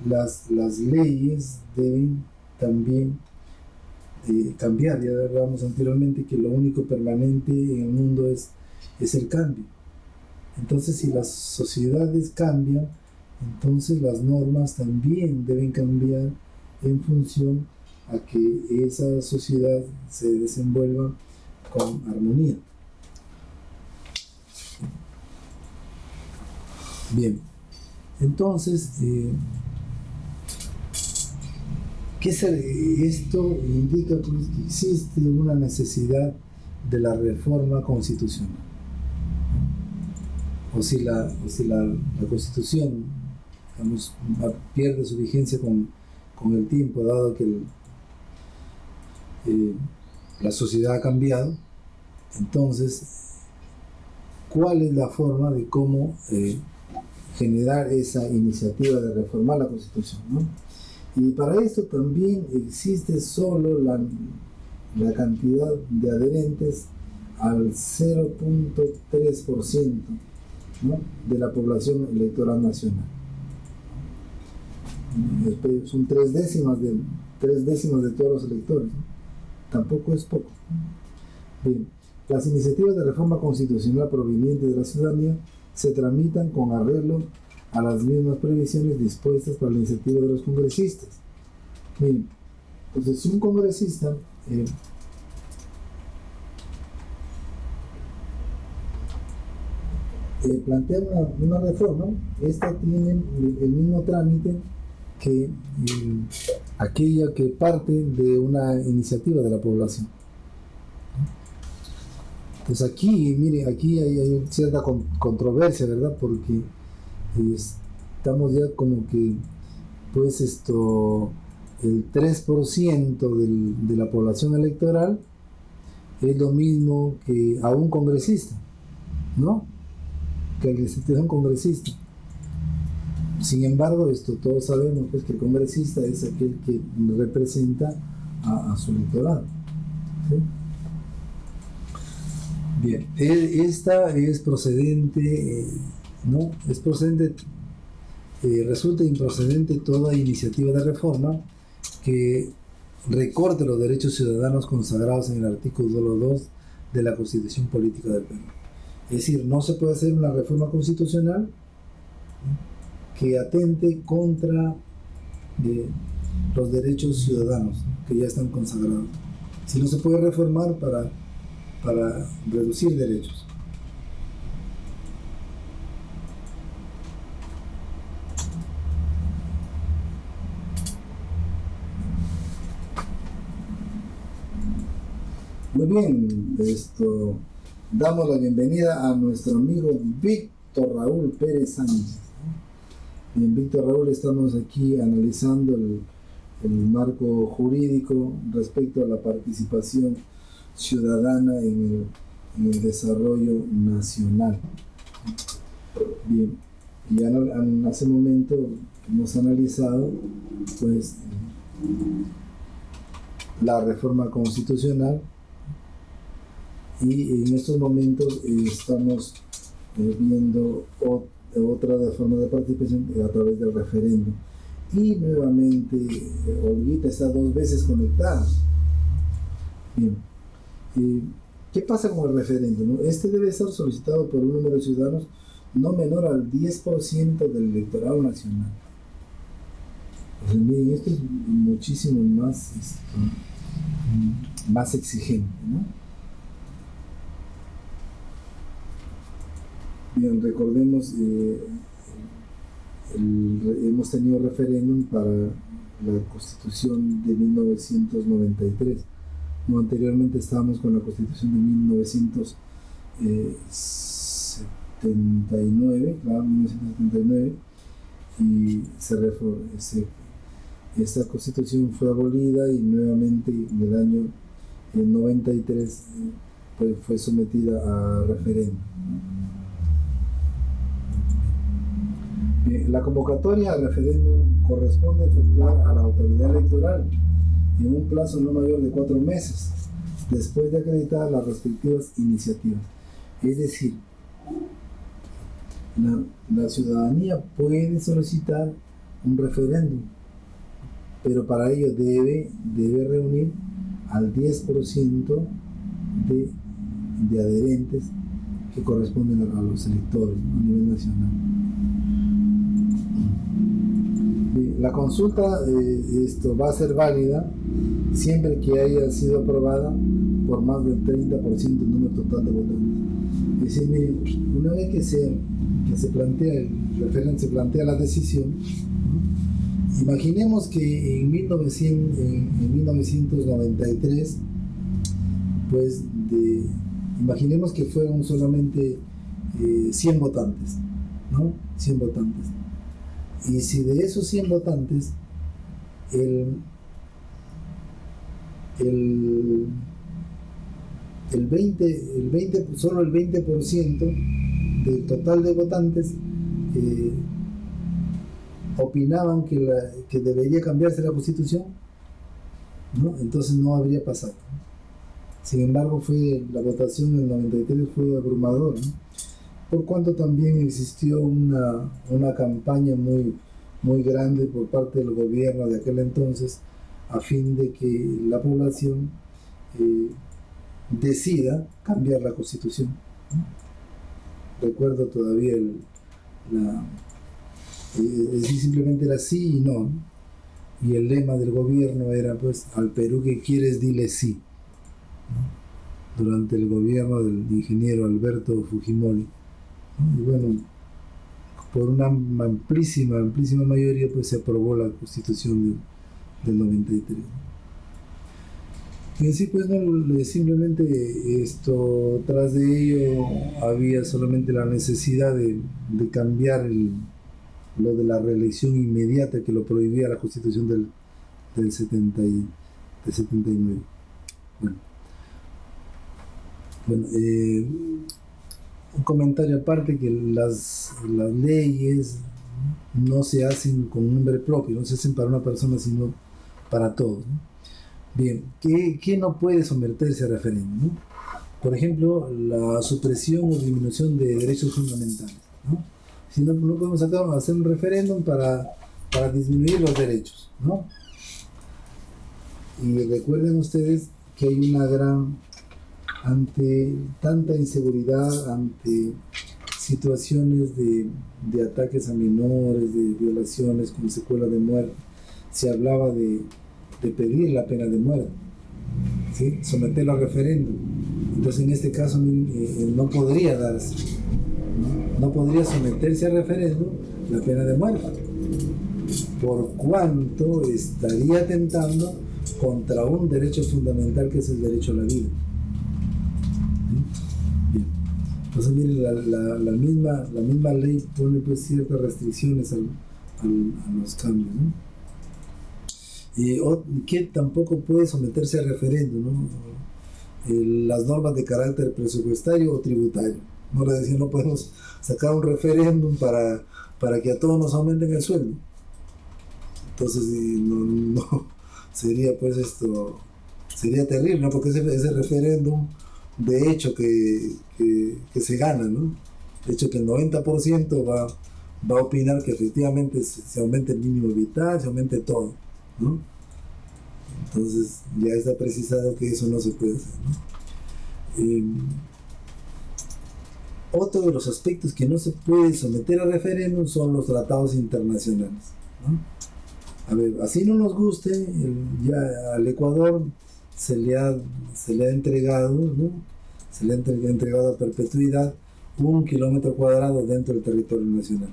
las leyes deben también cambiar. Ya hablábamos anteriormente que lo único permanente en el mundo es el cambio. Entonces, si las sociedades cambian, entonces las normas también deben cambiar en función a que esa sociedad se desenvuelva con armonía. Bien, entonces, esto indica pues, que existe una necesidad de la reforma constitucional. O si la Constitución, digamos, pierde su vigencia con el tiempo, dado que la sociedad ha cambiado, entonces, ¿cuál es la forma de cómo generar esa iniciativa de reformar la Constitución, ¿no? Y para esto también existe solo la cantidad de adherentes al 0.3%, ¿no?, de la población electoral nacional. Son 3/10 de todos los electores, ¿no? Tampoco es poco. Bien, las iniciativas de reforma constitucional provenientes de la ciudadanía se tramitan con arreglo a las mismas previsiones dispuestas para la iniciativa de los congresistas. Bien, entonces si un congresista plantea una reforma, esta tiene el mismo trámite que aquella que parte de una iniciativa de la población. Entonces aquí, mire, aquí hay cierta controversia, ¿verdad? Porque estamos ya como que, pues el 3% de la población electoral es lo mismo que a un congresista, ¿no? Que el distrito es un congresista. Sin embargo, todos sabemos pues, que el congresista es aquel que representa a su electorado, ¿sí? Bien, esta es procedente, ¿no? Es procedente, resulta improcedente toda iniciativa de reforma que recorte los derechos ciudadanos consagrados en el artículo 2 de la Constitución Política del Perú. Es decir, no se puede hacer una reforma constitucional, ¿no?, que atente contra los derechos ciudadanos, ¿no?, que ya están consagrados. Si no se puede reformar para reducir derechos. Muy bien, damos la bienvenida a nuestro amigo Víctor Raúl Pérez Sánchez. Bien, Víctor Raúl, estamos aquí analizando el marco jurídico respecto a la participación ciudadana en el desarrollo nacional. Bien, ya hace un momento hemos analizado pues la reforma constitucional y en estos momentos estamos viendo otra forma de participación a través del referéndum. Y nuevamente Olguita está 2 veces conectada. Bien. ¿Qué pasa con el referéndum, ¿no? Este debe ser solicitado por un número de ciudadanos no menor al 10% del electorado nacional. Pues miren, esto es muchísimo más exigente, ¿no? Bien, recordemos, hemos tenido referéndum para la Constitución de 1993. No, anteriormente estábamos con la Constitución de 1979, claro, 1979, y esta Constitución fue abolida y nuevamente en el año 93 fue sometida a referéndum. Bien, la convocatoria al referéndum corresponde efectuar a la autoridad electoral en un plazo no mayor de 4 meses, después de acreditar las respectivas iniciativas. Es decir, la ciudadanía puede solicitar un referéndum, pero para ello debe reunir al 10% de adherentes que corresponden a los electores, ¿no?, a nivel nacional. Bien, la consulta va a ser válida siempre que haya sido aprobada por más del 30% del número total de votantes. Es decir, mire, una vez que se plantea el referéndum, se plantea la decisión, ¿no? Imaginemos que en 1993, pues imaginemos que fueron solamente 100 votantes, ¿no? 100 votantes. Y si de esos 100 votantes, solo el 20% del total de votantes opinaban que debería cambiarse la Constitución, ¿no?, entonces no habría pasado. Sin embargo, la votación en el 93 fue abrumadora, ¿no?, por cuanto también existió una campaña muy grande por parte del gobierno de aquel entonces a fin de que la población decida cambiar la Constitución, ¿no? Recuerdo todavía simplemente era sí y no, ¿no? Y el lema del gobierno era, pues, al Perú que quieres dile sí, ¿no?, durante el gobierno del ingeniero Alberto Fujimori, ¿no? Y bueno, por una amplísima mayoría, pues se aprobó la Constitución del 93. Y así, pues, no, simplemente tras de ello había solamente la necesidad de cambiar lo de la reelección inmediata que lo prohibía la Constitución del 79. Bueno, un comentario aparte, que las leyes no se hacen con nombre propio, no se hacen para una persona, sino para todos, ¿no? Bien, ¿qué no puede someterse a referéndum, ¿no? Por ejemplo, la supresión o disminución de derechos fundamentales, ¿no? Si no podemos hacer un referéndum para disminuir los derechos, ¿no? Y recuerden ustedes que hay ante tanta inseguridad, ante situaciones de ataques a menores, de violaciones con secuela de muerte, se hablaba de pedir la pena de muerte, ¿sí?, someterlo a referéndum. Entonces, en este caso no podría darse, no podría someterse a referéndum la pena de muerte, por cuanto estaría atentando contra un derecho fundamental, que es el derecho a la vida. Bien. Entonces, miren, la misma ley pone, pues, ciertas restricciones a los cambios, ¿no? Que tampoco puede someterse a referéndum, ¿no?, las normas de carácter presupuestario o tributario. No le decía, no podemos sacar un referéndum para que a todos nos aumenten el sueldo. Entonces, no sería, pues, sería terrible, ¿no?, porque ese referéndum, de hecho, que se gana, ¿no? De hecho, que el 90% va a opinar que efectivamente se aumente el mínimo vital, se aumente todo, ¿no? Entonces ya está precisado que eso no se puede hacer, ¿no? Otro de los aspectos que no se puede someter a referéndum son los tratados internacionales, ¿no? A ver, así no nos guste, ya al Ecuador se le ha entregado, ¿no?, se le ha entregado a perpetuidad 1 kilómetro cuadrado dentro del territorio nacional.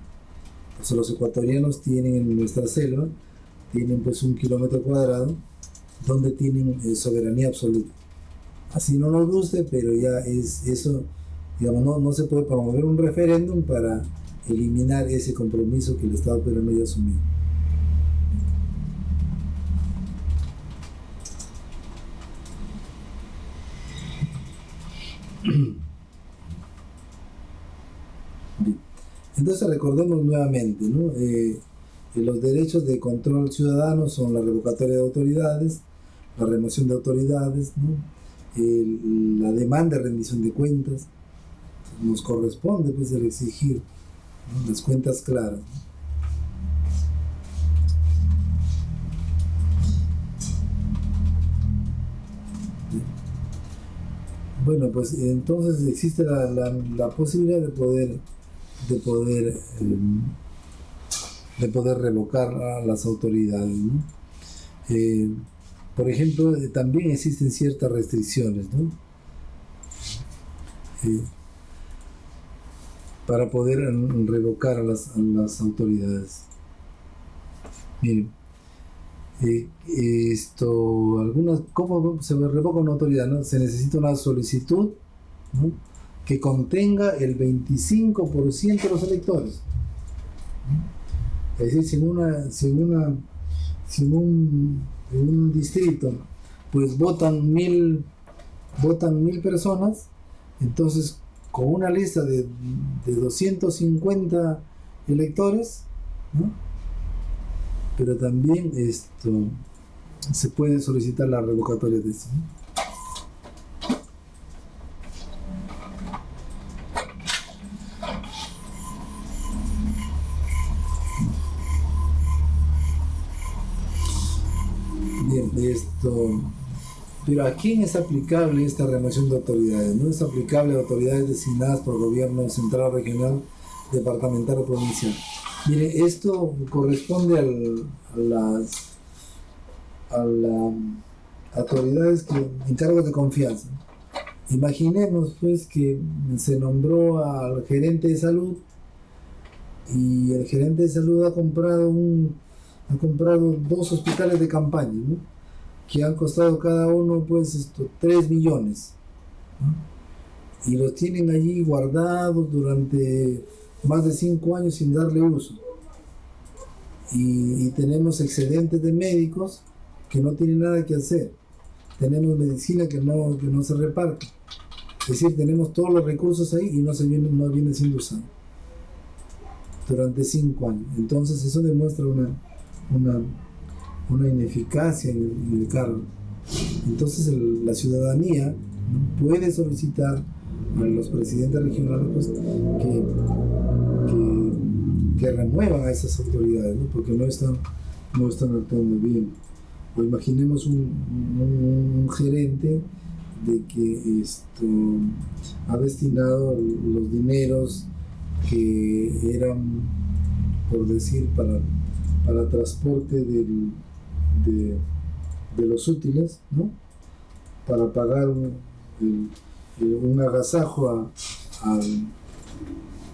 Entonces los ecuatorianos tienen en nuestra selva, tienen, pues, 1 kilómetro cuadrado donde tienen soberanía absoluta. Así no nos guste, pero ya es eso, digamos, no se puede promover un referéndum para eliminar ese compromiso que el Estado peruano ya asumió. Bien. Entonces, recordemos nuevamente, ¿no? Los derechos de control ciudadano son la revocatoria de autoridades, la remoción de autoridades, ¿no?, la demanda de rendición de cuentas. Nos corresponde, pues, el exigir, ¿no?, las cuentas claras, ¿no? Bueno, pues entonces existe la posibilidad de poder revocar a las autoridades, ¿no? Eh, por ejemplo, también existen ciertas restricciones, ¿no? Para poder revocar a las autoridades. Miren, ¿cómo se revoca una autoridad, no? Se necesita una solicitud, ¿no?, que contenga el 25% de los electores. Es decir, si en un distrito pues votan 1000 personas, entonces con una lista de 250 electores, ¿no?, pero también se puede solicitar la revocatoria de eso, ¿no? Bien, pero ¿a quién es aplicable esta remoción de autoridades? No es aplicable a autoridades designadas por gobierno central, regional, departamental o provincial. Mire, esto corresponde a las autoridades en cargos de confianza. Imaginemos pues que se nombró al gerente de salud y el gerente de salud ha comprado 2 hospitales de campaña, ¿no?, que han costado cada uno pues 3 millones, ¿no?, y los tienen allí guardados durante más de 5 años sin darle uso, y tenemos excedentes de médicos que no tienen nada que hacer, tenemos medicina que no se reparte, es decir, tenemos todos los recursos ahí y no viene siendo usado durante 5 años. Entonces eso demuestra una ineficacia en el cargo. Entonces la ciudadanía, ¿no?, puede solicitar a los presidentes regionales pues, que remuevan a esas autoridades, ¿no?, porque no están actuando bien. O imaginemos un gerente de que ha destinado los dineros que eran, por decir, para transporte de los útiles, ¿no?, para pagar un agasajo a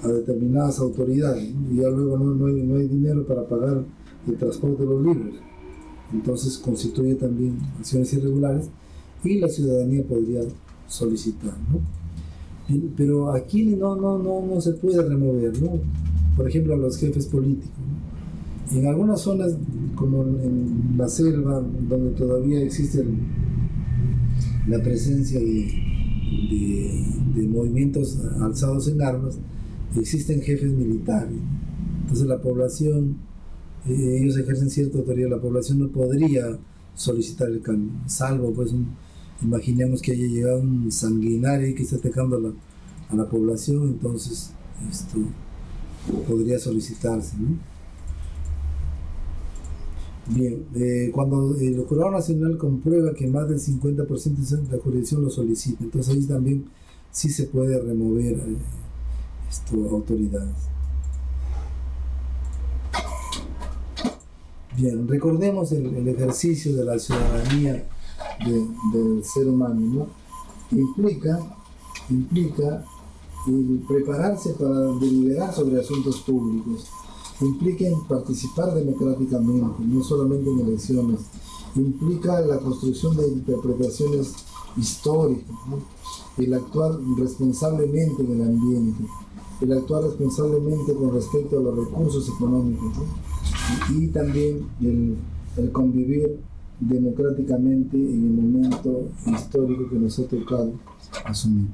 determinadas autoridades, ¿no?, y ya luego no hay dinero para pagar el transporte de los libros. Entonces constituye también acciones irregulares y la ciudadanía podría solicitar, ¿no? Pero aquí no se puede remover, ¿no? Por ejemplo, a los jefes políticos, ¿no? En algunas zonas, como en la selva, donde todavía existe la presencia de movimientos alzados en armas, existen jefes militares. Entonces la población, ellos ejercen cierta autoridad, la población no podría solicitar el cambio, salvo pues imaginemos que haya llegado un sanguinario que está atacando a la población, entonces esto podría solicitarse, ¿no? Bien, cuando el Jurado Nacional comprueba que más del 50% de la jurisdicción lo solicita, entonces ahí también sí se puede remover autoridades. Bien, recordemos el ejercicio de la ciudadanía del ser humano, ¿no? Implica el prepararse para deliberar sobre asuntos públicos, implica en participar democráticamente, no solamente en elecciones, implica la construcción de interpretaciones históricas, ¿no?, el actuar responsablemente en el ambiente, el actuar responsablemente con respecto a los recursos económicos, ¿no?, y también el convivir democráticamente en el momento histórico que nos ha tocado asumir.